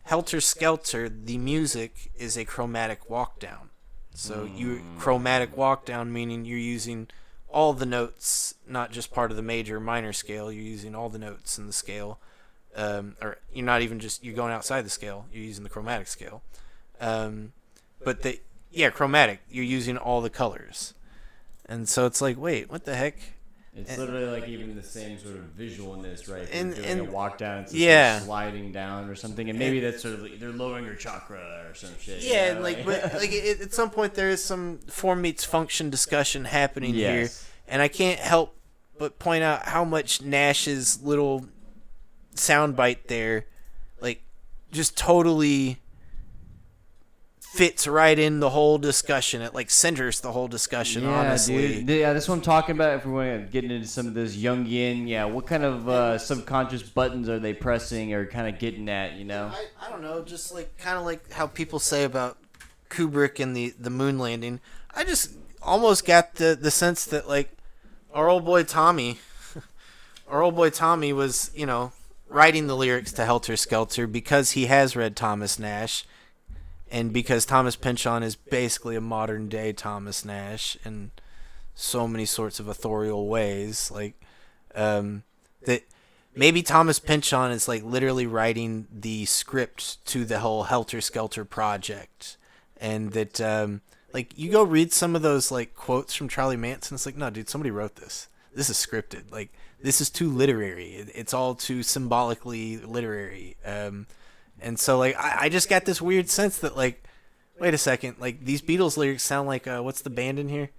Helter Skelter, the music is a chromatic walk down. So you chromatic walk down, meaning you're using all the notes, not just part of the major or minor scale. You're using all the notes in the scale, or you're not even you're going outside the scale. You're using the chromatic scale. Chromatic. You're using all the colors, and so it's like, wait, what the heck? It's literally like even the same sort of visualness, right? And doing a walk down, it's yeah, sort of sliding down or something, and maybe that's sort of they're lowering your chakra or some shit. Yeah, you know? At some point there is some form meets function discussion happening here, and I can't help but point out how much Nash's little soundbite there, like, just totally fits right in the whole discussion. It like centers the whole discussion. Honestly, dude. Yeah, that's what I'm talking about. If we want to get into some of this Jungian, what kind of subconscious buttons are they pressing or kind of getting at? You know, I don't know. Just like kind of like how people say about Kubrick and the moon landing. I just almost got the sense that like our old boy Tommy was writing the lyrics to Helter Skelter because he has read Thomas Nash. And because Thomas Pynchon is basically a modern-day Thomas Nash in so many sorts of authorial ways, like that maybe Thomas Pynchon is like literally writing the script to the whole Helter Skelter project, and that like you go read some of those like quotes from Charlie Manson, it's like, no, dude, somebody wrote this. This is scripted. Like this is too literary. It's all too symbolically literary. And so, like, I just got this weird sense that, like, wait a second, like, these Beatles lyrics sound like, what's the band in here?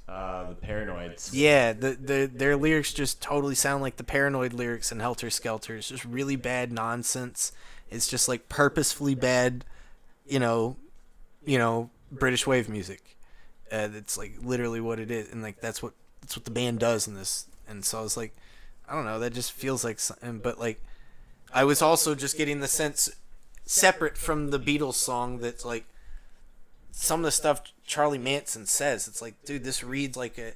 The Paranoids. Yeah, their lyrics just totally sound like the Paranoid lyrics in Helter Skelter. It's just really bad nonsense. It's just, like, purposefully bad, British wave music. That's, like, literally what it is. And, like, that's what the band does in this. And so I was like, I don't know, that just feels like something, but, like, I was also just getting the sense, separate from the Beatles song, that like some of the stuff Charlie Manson says, it's like, dude, this reads like a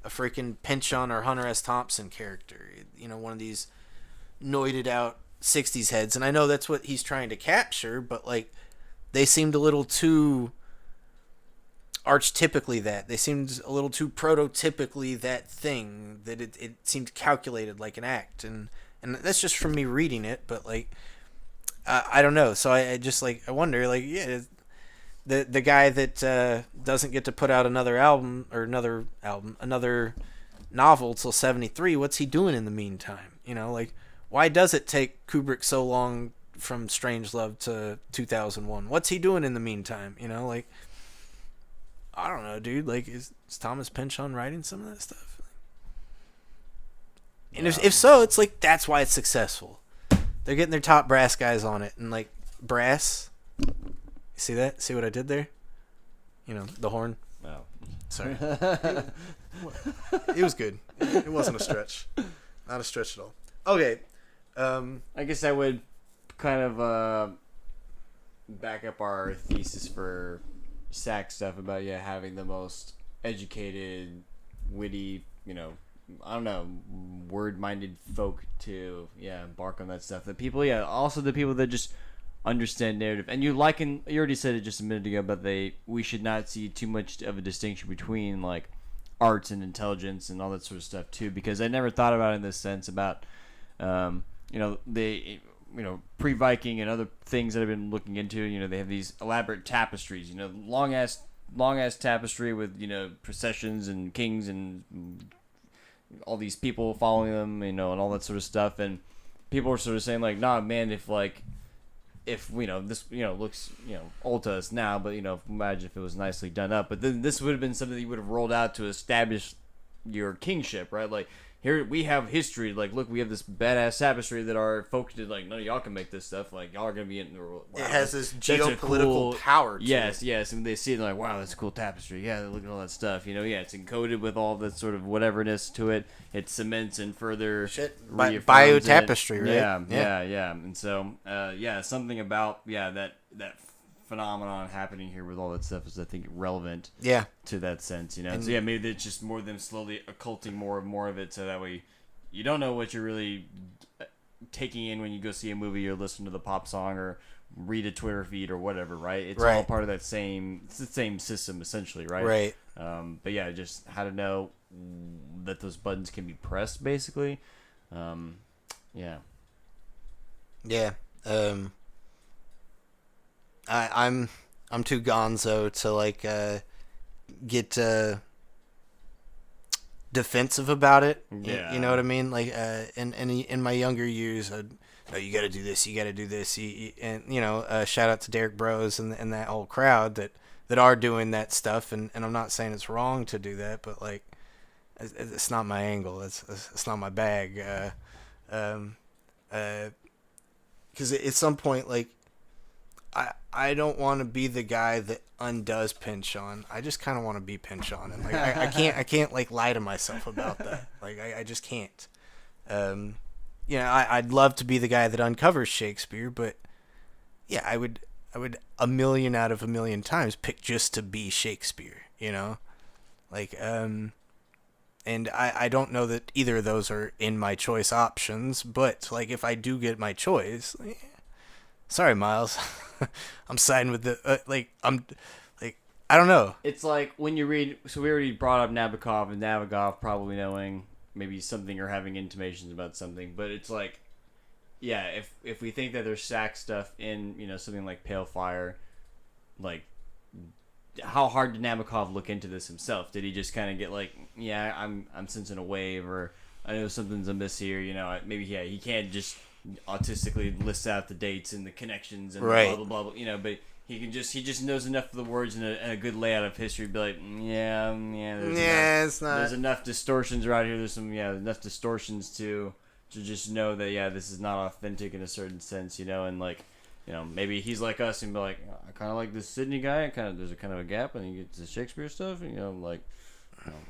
freaking Pynchon or Hunter S. Thompson character, one of these noited out 60s heads. And I know that's what he's trying to capture, but like they seemed a little too archetypically that. They seemed a little too prototypically that thing, that it seemed calculated like an act. And that's just from me reading it, but like, I don't know. So I just like, I wonder, like, yeah, the guy that doesn't get to put out another novel till 73, what's he doing in the meantime? Like, why does it take Kubrick so long from Strangelove to 2001? What's he doing in the meantime? Like, I don't know, dude. Like, is Thomas Pynchon writing some of that stuff? And if so, it's like, that's why it's successful. They're getting their top brass guys on it. And like, brass, you see that? See what I did there? The horn. Oh. Sorry. It was good. It wasn't a stretch. Not a stretch at all. Okay. I guess I would kind of back up our thesis for Sack stuff about having the most educated, witty, I don't know, word-minded folk to embark on that stuff. The people, also the people that just understand narrative. And you already said it just a minute ago, but we should not see too much of a distinction between like arts and intelligence and all that sort of stuff too, because I never thought about it in this sense about pre-Viking and other things that I've been looking into. They have these elaborate tapestries, long ass tapestry with processions and kings and all these people following them, and all that sort of stuff. And people were sort of saying like, nah, man, if this looks old to us now, but imagine if it was nicely done up. But then this would have been something that you would have rolled out to establish your kingship, right? Like, here we have history. Like, look, we have this badass tapestry that our folk did. Like, none of y'all can make this stuff. Like, y'all are gonna be in. Wow, it has this geopolitical power to yes, it. Yes, and they see it, they're like, wow, that's a cool tapestry. Yeah, look at all that stuff. It's encoded with all that sort of whateverness to it. It cements and further biotapestry, right? Yeah. And so, something about that phenomenon happening here with all that stuff is, I think, relevant to that sense, And so maybe it's just more them slowly occulting more and more of it, so that way you don't know what you're really taking in when you go see a movie or listen to the pop song or read a Twitter feed or whatever, right? It's all Right. part of that same. It's the same system essentially, right? Right. But yeah, just how to know that those buttons can be pressed, basically. Yeah. Yeah. I'm too gonzo to like get defensive about it. Yeah. You know what I mean? Like in my younger years, oh, you got to do this, you got to do this, and shout out to Derek Bros and that whole crowd that are doing that stuff, and I'm not saying it's wrong to do that, but like it's not my angle, it's not my bag, because at some point, like I don't want to be the guy that undoes Pinchon. I just kind of want to be Pinchon, and like I can't like lie to myself about that. Like I just can't. I'd love to be the guy that uncovers Shakespeare, but yeah, I would a million out of a million times pick just to be Shakespeare, like and I don't know that either of those are in my choice options, but like if I do get my choice, sorry Miles, I'm siding with the I don't know. It's like when you read. So we already brought up Nabokov, and Nabokov probably knowing maybe something or having intimations about something, but it's like, yeah, if we think that there's sack stuff in something like Pale Fire, like how hard did Nabokov look into this himself? Did he just kind of get like, yeah, I'm sensing a wave, or I know something's amiss here, maybe he can't just autistically list out the dates and the connections and right. blah blah blah, but he just knows enough of the words and a good layout of history to be like, there's enough distortions right here. There's enough distortions to just know that this is not authentic in a certain sense, and like, maybe he's like us and be like, I kind of like this Sydney guy. There's a kind of a gap, and he gets the Shakespeare stuff. And,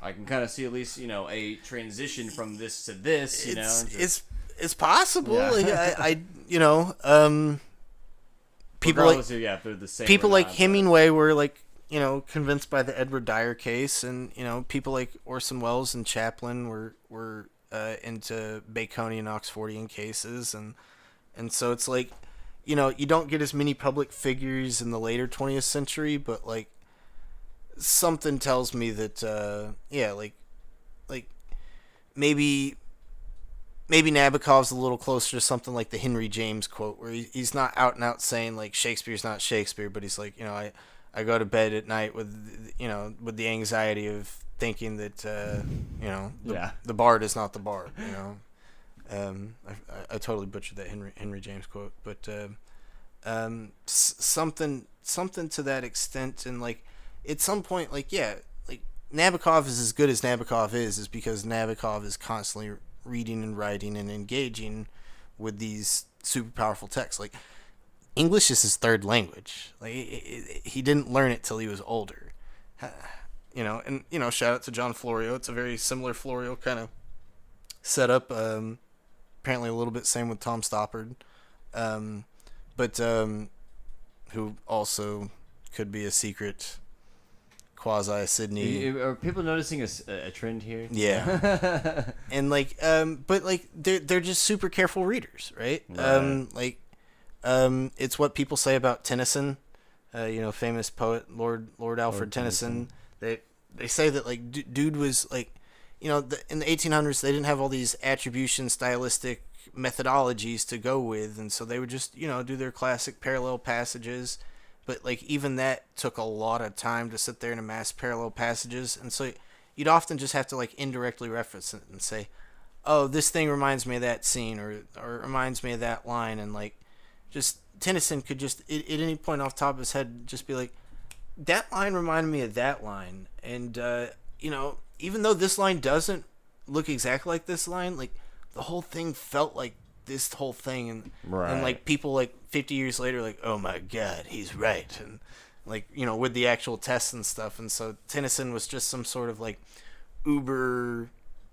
I can kind of see at least a transition from this to this. It's possible. Yeah. Like people like if they're the same. People like not, Hemingway were like convinced by the Edward Dyer case, and people like Orson Welles and Chaplin were into Baconian Oxfordian cases, and so it's like you don't get as many public figures in the later 20th century, but like something tells me that like maybe Nabokov's a little closer to something like the Henry James quote, where he's not out and out saying like Shakespeare's not Shakespeare, but he's like, I go to bed at night with the anxiety of thinking that the bard is not the bard. I totally butchered that Henry James quote, but something to that extent, and like at some point, like Nabokov is as good as Nabokov is because Nabokov is constantly reading and writing and engaging with these super powerful texts. Like English is his third language. Like he didn't learn it till he was older. And shout out to John Florio. It's a very similar Florio kind of setup. Apparently a little bit same with Tom Stoppard, but who also could be a secret quasi Sydney. Are people noticing a trend here? Yeah. And like but like they're just super careful readers, right? It's what people say about Tennyson, famous poet Lord Alfred Tennyson. They say that like dude was like, in the 1800s they didn't have all these attribution stylistic methodologies to go with, and so they would just do their classic parallel passages. But like even that took a lot of time to sit there and amass parallel passages, and so you'd often just have to like indirectly reference it and say, "Oh, this thing reminds me of that scene," or reminds me of that line, and like just Tennyson could just at any point off the top of his head just be like, "That line reminded me of that line," and even though this line doesn't look exactly like this line, like the whole thing felt like this whole thing, and like people like 50 years later like, oh my god, he's right, and like with the actual tests and stuff. And so Tennyson was just some sort of like uber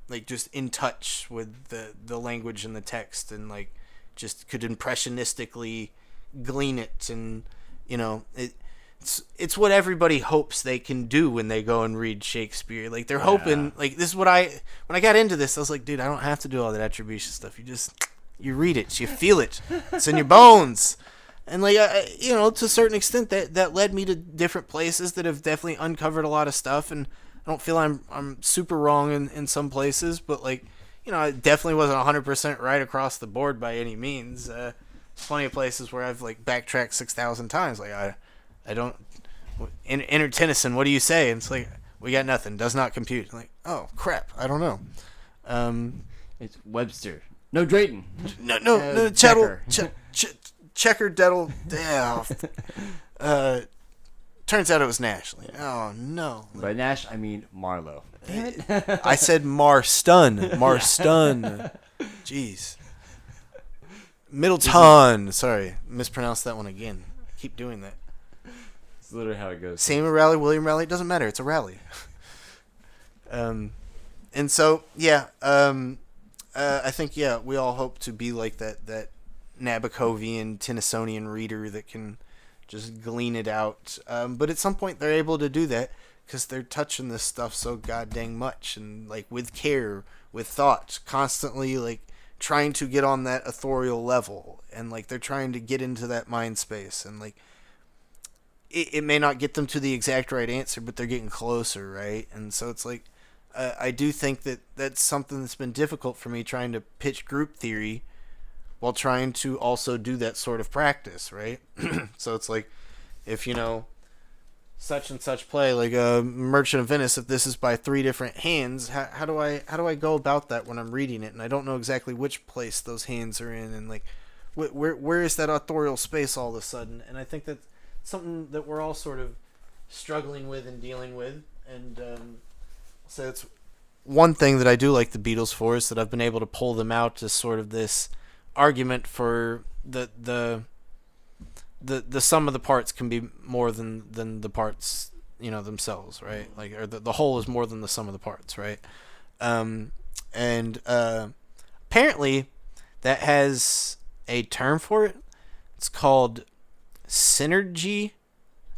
like just in touch with the language and the text, and like just could impressionistically glean it, and it's what everybody hopes they can do when they go and read Shakespeare. Like they're hoping, like this is what when I got into this, I was like, dude, I don't have to do all that attribution stuff. You just You read it. You feel it. It's in your bones. And like to a certain extent, that led me to different places that have definitely uncovered a lot of stuff. And I don't feel I'm super wrong in some places, but like I definitely wasn't 100% right across the board by any means. Plenty of places where I've like backtracked 6,000 times. Like I don't. Enter Tennyson. What do you say? And it's like we got nothing. Does not compute. I'm like, oh crap. I don't know. It's Webster. No Drayton. No. Chettle. Checker. Deddle. Turns out it was Nash. Like, oh no. By Nash, I mean Marlowe. Damn it. I said Marston. Jeez. Middleton. Sorry, mispronounced that one again. Keep doing that. It's literally how it goes. Samuel Raleigh, William Raleigh, it doesn't matter. It's a rally. And so, I think, we all hope to be like that Nabokovian, Tennysonian reader that can just glean it out. But at some point, they're able to do that because they're touching this stuff so god dang much and, like, with care, with thought, constantly, like, trying to get on that authorial level. And, like, they're trying to get into that mind space. And, like, it may not get them to the exact right answer, but they're getting closer, right? And so it's like, I do think that that's something that's been difficult for me, trying to pitch group theory while trying to also do that sort of practice, right? So it's like, if such and such play, like Merchant of Venice, if this is by 3 different hands, how do I go about that when I'm reading it, and I don't know exactly which place those hands are in, and like where is that authorial space all of a sudden? And I think that something that we're all sort of struggling with and dealing with. And so it's one thing that I do like the Beatles for, is that I've been able to pull them out as sort of this argument for the sum of the parts can be more than the parts themselves, right? Like, or the whole is more than the sum of the parts, right? Apparently that has a term for it. It's called synergy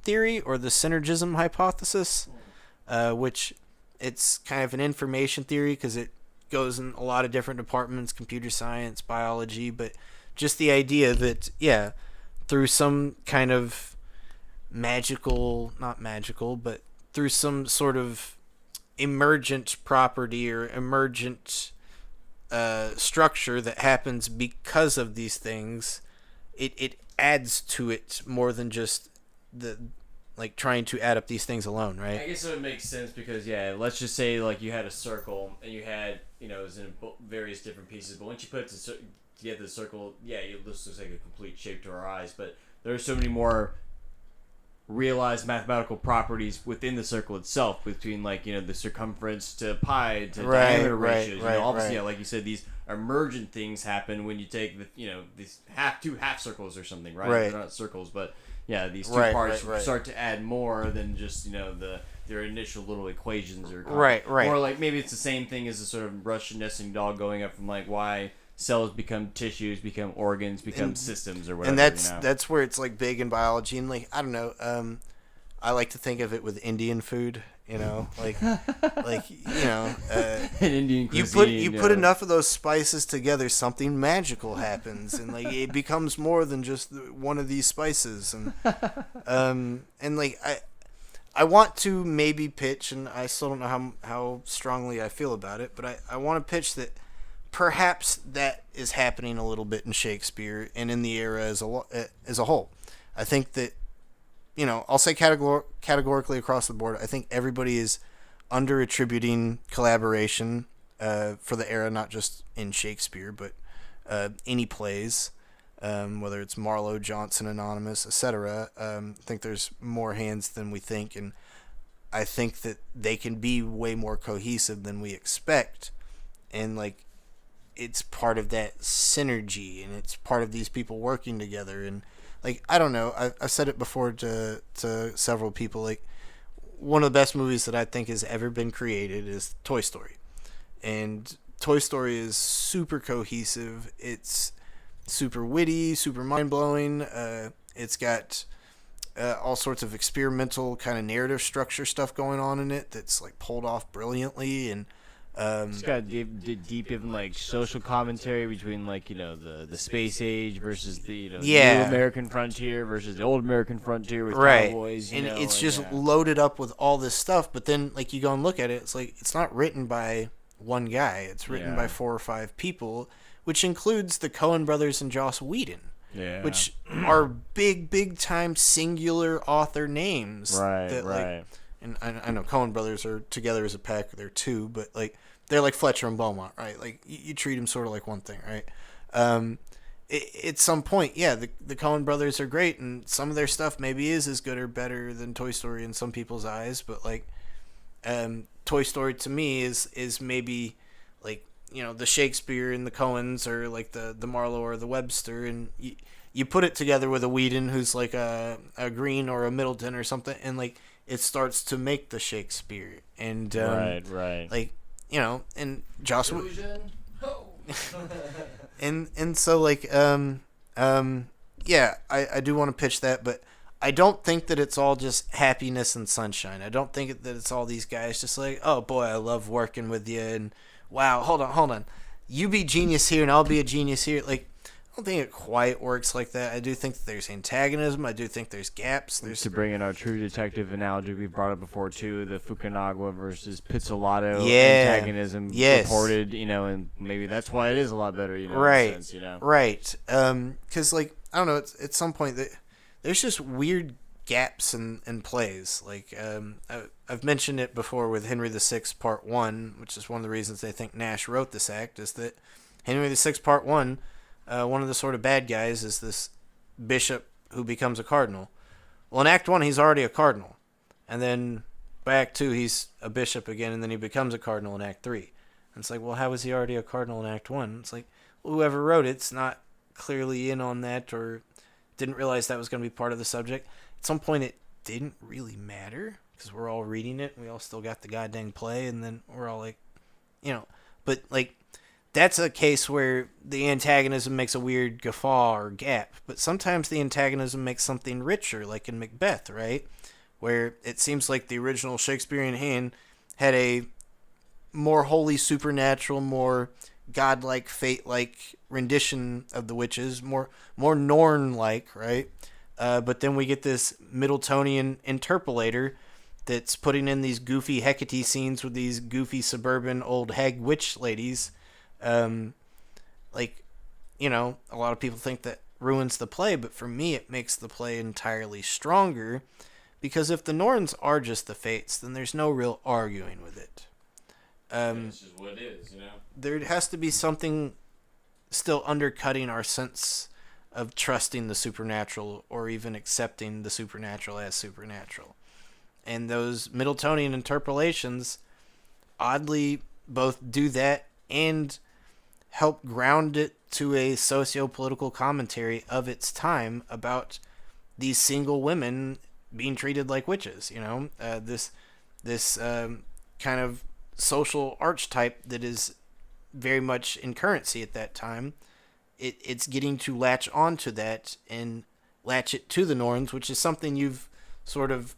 theory, or the synergism hypothesis, which it's kind of an information theory because it goes in a lot of different departments, computer science, biology, but just the idea that, through some kind of not magical, but through some sort of emergent property or emergent structure that happens because of these things, it adds to it more than just trying to add up these things alone, right? I guess it would make sense because, let's just say like you had a circle and you had, it was in various different pieces, but once you put it together, the circle, it looks like a complete shape to our eyes, but there are so many more realized mathematical properties within the circle itself, between the circumference to pi to diameter ratios. Obviously, like you said, these emergent things happen when you take these two half circles or something, right? They're not circles, but these two parts start to add more than just their initial little equations or or like maybe it's the same thing as the sort of Russian nesting doll going up from like why cells become tissues, become organs, become systems, or whatever. And that's where it's like big in biology, and like I don't know, I like to think of it with Indian food, like an Indian cuisine. You put enough of those spices together, something magical happens, and like it becomes more than just one of these spices, and like I want to maybe pitch, and I still don't know how strongly I feel about it, but I want to pitch that perhaps that is happening a little bit in Shakespeare and in the era as a whole. I think that, I'll say categorically across the board, I think everybody is under-attributing collaboration for the era, not just in Shakespeare, but any plays, whether it's Marlowe, Johnson, Anonymous, etc. I think there's more hands than we think, and I think that they can be way more cohesive than we expect, and like it's part of that synergy, and it's part of these people working together. And like I don't know, I've said it before to several people, like one of the best movies that I think has ever been created is Toy Story, and Toy Story is super cohesive. It's super witty, super mind-blowing. It's got all sorts of experimental kind of narrative structure stuff going on in it that's like pulled off brilliantly, and It's got deep even like social commentary between like the space age versus the new American frontier versus the old American frontier with cowboys. And it's just loaded up with all this stuff. But then like you go and look at it, it's like it's not written by one guy. It's written by 4 or 5 people, which includes the Coen brothers and Joss Whedon. Yeah. Which are big time singular author names. Right. Like, and I know Coen brothers are together as a pack. They're 2, but like they're like Fletcher and Beaumont, right? Like you treat them sort of like one thing, right? At some point, the Coen brothers are great, and some of their stuff maybe is as good or better than Toy Story in some people's eyes. But like, Toy Story to me is maybe like the Shakespeare and the Coens, or like the Marlowe or the Webster, and you put it together with a Whedon who's like a Green or a Middleton or something, and like it starts to make the Shakespeare. And right. Like and Joss and so like I do want to pitch that, but I don't think that it's all just happiness and sunshine. I don't think that it's all these guys just like, oh boy, I love working with you, and wow, hold on, you be genius here and I'll be a genius here. Like, I don't think it quite works like that. I do think that there's antagonism. I do think there's gaps. To bring in our True Detective analogy we brought up before too, the Fukunaga versus Pizzolatto antagonism reported, and maybe that's why it is a lot better, right, in a sense, right. Because like I don't know, at some point that there's just weird gaps in plays. Like I've mentioned it before with Henry VI Part 1, which is one of the reasons they think Nash wrote this act, is that Henry VI Part 1, one of the sort of bad guys is this bishop who becomes a cardinal. Well, in Act 1, he's already a cardinal. And then by Act 2, he's a bishop again, and then he becomes a cardinal in Act 3. And it's like, well, how was he already a cardinal in Act 1? It's like, well, whoever wrote it's not clearly in on that, or didn't realize that was going to be part of the subject. At some point, it didn't really matter, because we're all reading it, and we all still got the goddamn play, and then we're all like, but like, that's a case where the antagonism makes a weird guffaw or gap, but sometimes the antagonism makes something richer, like in Macbeth, right? Where it seems like the original Shakespearean hand had a more holy, supernatural, more godlike, fate-like rendition of the witches, more Norn-like, right? But then we get this Middletonian interpolator that's putting in these goofy Hecate scenes with these goofy suburban old hag witch ladies. A lot of people think that ruins the play, but for me it makes the play entirely stronger, because if the Norns are just the fates, then there's no real arguing with it. It's just what it is, There has to be something still undercutting our sense of trusting the supernatural, or even accepting the supernatural as supernatural. And those Middletonian interpolations oddly both do that and help ground it to a socio-political commentary of its time about these single women being treated like witches. This kind of social archetype that is very much in currency at that time. It's getting to latch onto that and latch it to the Norns, which is something you've sort of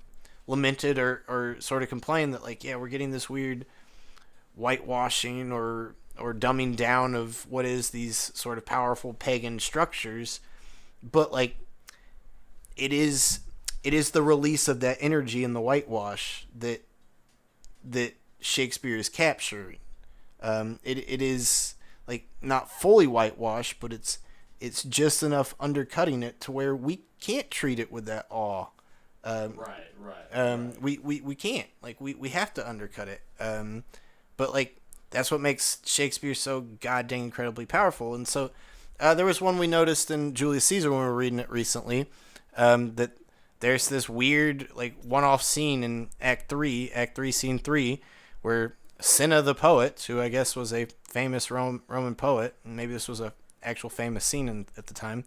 lamented or sort of complained that, like, we're getting this weird whitewashing or dumbing down of what is these sort of powerful pagan structures, but like it is the release of that energy in the whitewash that Shakespeare is capturing. It is like not fully whitewashed, but it's just enough undercutting it to where we can't treat it with that awe. Right. We can't, like, we have to undercut it. But like, that's what makes Shakespeare so goddamn incredibly powerful. And so there was one we noticed in Julius Caesar when we were reading it recently, that there's this weird, like, one-off scene in Act 3, Scene 3, where Cinna the poet, who I guess was a famous Roman poet, and maybe this was a actual famous scene at the time,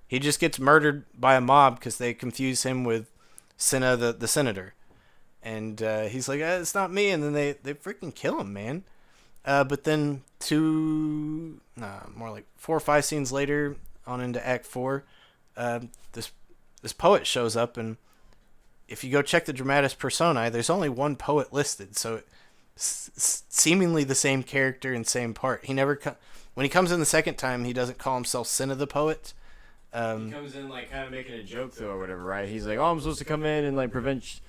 he just gets murdered by a mob because they confuse him with Cinna the senator. And he's like, it's not me. And then they freaking kill him, man. But then more like 4 or 5 scenes later, on into Act 4, this poet shows up. And if you go check the dramatis personae, there's only one poet listed. So seemingly the same character and same part. He never when he comes in the second time, he doesn't call himself Cinna the Poet. He comes in like kind of making a joke though or whatever, right? He's like, "Oh, I'm supposed to come in and like prevent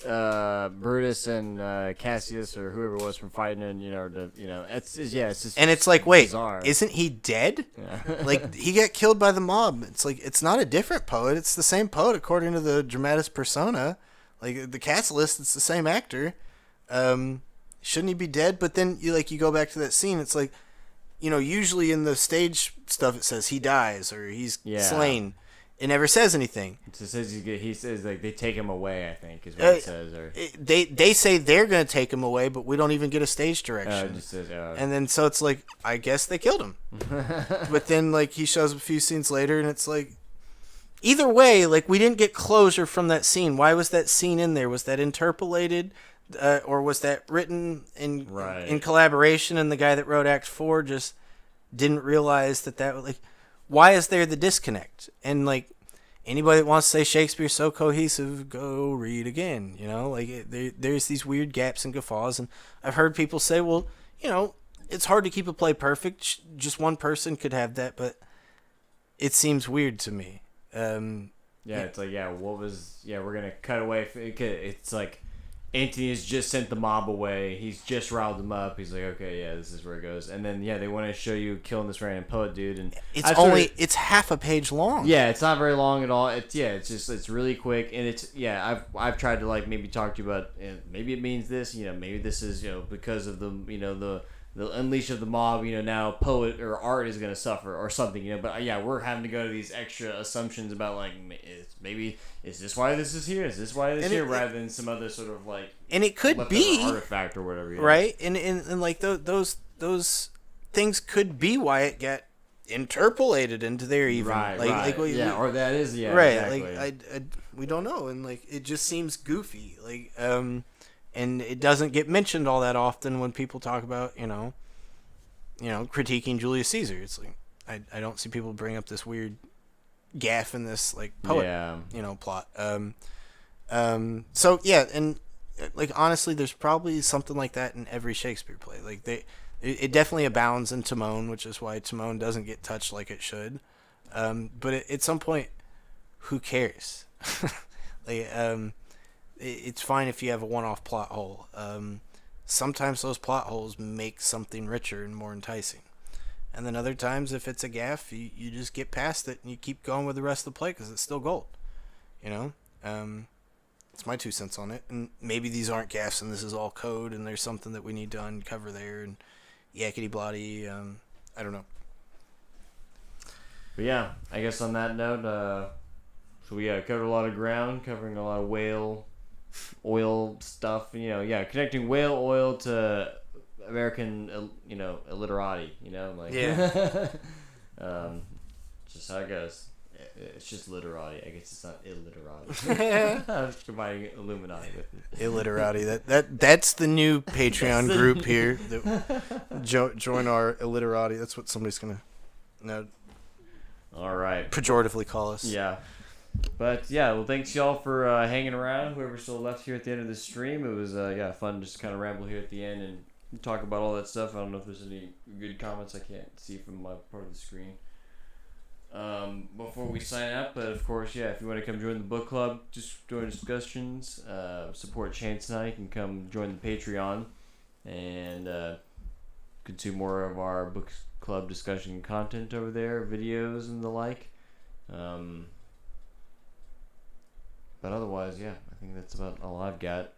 Brutus and Cassius or whoever it was from fighting, and it's just and it's like, wait, bizarre. Isn't he dead? Yeah. Like he got killed by the mob. It's like it's not a different poet. It's the same poet according to the dramatis persona. Like the cast list, it's the same actor. Shouldn't he be dead? But then you go back to that scene. It's like, usually in the stage stuff it says he dies or he's slain. It never says anything. It says he says like they take him away, I think is what it says. Or they say they're gonna take him away, but we don't even get a stage direction. It just says, and then so it's like, I guess they killed him. But then like he shows up a few scenes later, and it's like, either way, like we didn't get closure from that scene. Why was that scene in there? Was that interpolated, or was that written in collaboration? And the guy that wrote Act 4 just didn't realize that like. Why is there the disconnect? And like anybody that wants to say Shakespeare's so cohesive, go read again. There's these weird gaps and guffaws, and I've heard people say, well, it's hard to keep a play perfect. Just one person could have that, but it seems weird to me. It's like, we're gonna cut away. It's like Antony has just sent the mob away. He's just riled them up. He's like, okay, this is where it goes. And then, they want to show you killing this random poet dude. And it's half a page long. Yeah, it's not very long at all. It's really quick. And I've tried to like maybe talk to you about, maybe it means this, maybe this is, because of the unleash of the mob, now poet or art is going to suffer or something, but we're having to go to these extra assumptions about like, maybe is this why this is here? Is this why this is here? Rather than some other sort of like, and it could be artifact or whatever, right? And like those things could be why it got interpolated into there even, or that is right. Exactly. Like we don't know, and like it just seems goofy, like and it doesn't get mentioned all that often when people talk about, critiquing Julius Caesar. It's like, I don't see people bring up this weird gaffe in this, like, poet, plot. So, yeah, and, like, honestly, there's probably something like that in every Shakespeare play. Like, it definitely abounds in Timon, which is why Timon doesn't get touched like it should. But at some point, who cares? It's fine if you have a one-off plot hole. Sometimes those plot holes make something richer and more enticing. And then other times, if it's a gaffe, you just get past it and you keep going with the rest of the play because it's still gold. It's my 2 cents on it. And maybe these aren't gaffes and this is all code and there's something that we need to uncover there and yakety-blotty. I don't know. But I guess on that note, so we covered a lot of ground, covering a lot of whale oil stuff, connecting whale oil to American, illiterati, just how it goes. It's just literati. I guess it's not illiterati. I'm just combining Illuminati with it. Illiterati. That's the new Patreon group here. Join our illiterati. That's what somebody's gonna all right, pejoratively call us. Yeah. But well, thanks y'all for hanging around. Whoever still left here at the end of the stream, it was fun just to kind of ramble here at the end and talk about all that stuff. I don't know if there's any good comments I can't see from my part of the screen. Before we sign up, but of course, if you want to come join the book club, just join discussions, support Chance and I, you can come join the Patreon and consume more of our book club discussion content over there, videos and the like. But otherwise, I think that's about all I've got.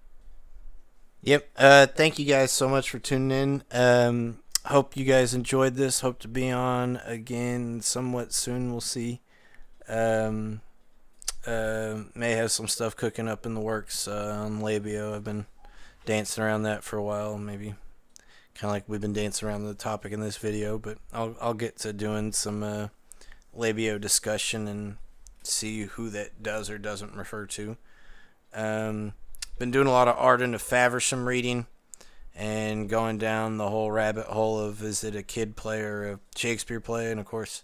Yep. Thank you guys so much for tuning in. Hope you guys enjoyed this. Hope to be on again somewhat soon. We'll see. May have some stuff cooking up in the works on Labio. I've been dancing around that for a while. Maybe kind of like we've been dancing around the topic in this video. But I'll get to doing some Labio discussion and see who that does or doesn't refer to. Been doing a lot of Arden of Faversham reading and going down the whole rabbit hole of, is it a kid play or a Shakespeare play? And of course,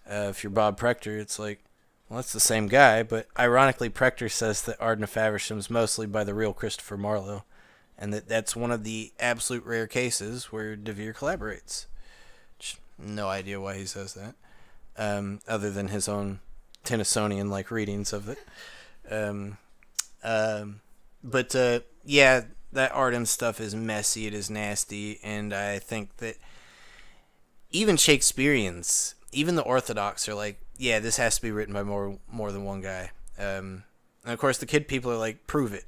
if you're Bob Prechter, it's like, well, that's the same guy. But ironically, Prechter says that Arden of Faversham is mostly by the real Christopher Marlowe. and that's one of the absolute rare cases where DeVere collaborates. No idea why he says that, other than his own Tennysonian-like readings of it. But yeah, that art and stuff is messy, it is nasty, and I think that even Shakespeareans, even the Orthodox, are like, yeah, this has to be written by more than one guy. And of course, the kid people are like, prove it.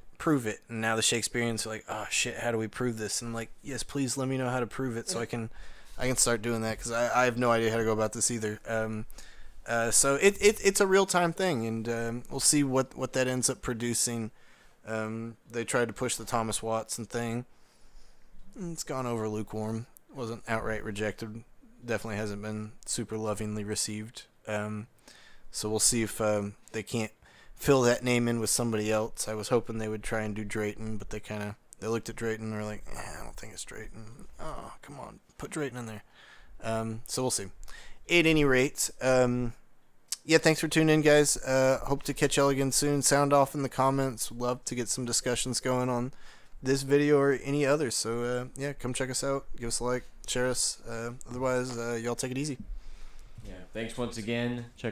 And now the Shakespeareans are like, oh shit, how do we prove this? And I'm like, yes, please let me know how to prove it so I can start doing that, because I have no idea how to go about this either. So it's a real time thing, and we'll see what that ends up producing. They tried to push the Thomas Watson thing. It's gone over lukewarm. Wasn't outright rejected. Definitely hasn't been super lovingly received. So we'll see if they can't fill that name in with somebody else. I was hoping they would try and do Drayton, but they looked at Drayton and were like, I don't think it's Drayton. Oh, come on, put Drayton in there. So we'll see. At any rate, yeah, thanks for tuning in, guys. Hope to catch y'all again soon. Sound off in the comments. Love to get some discussions going on this video or any others. So yeah, come check us out. Give us a like, share us. Otherwise, y'all take it easy. Yeah, thanks once again. Check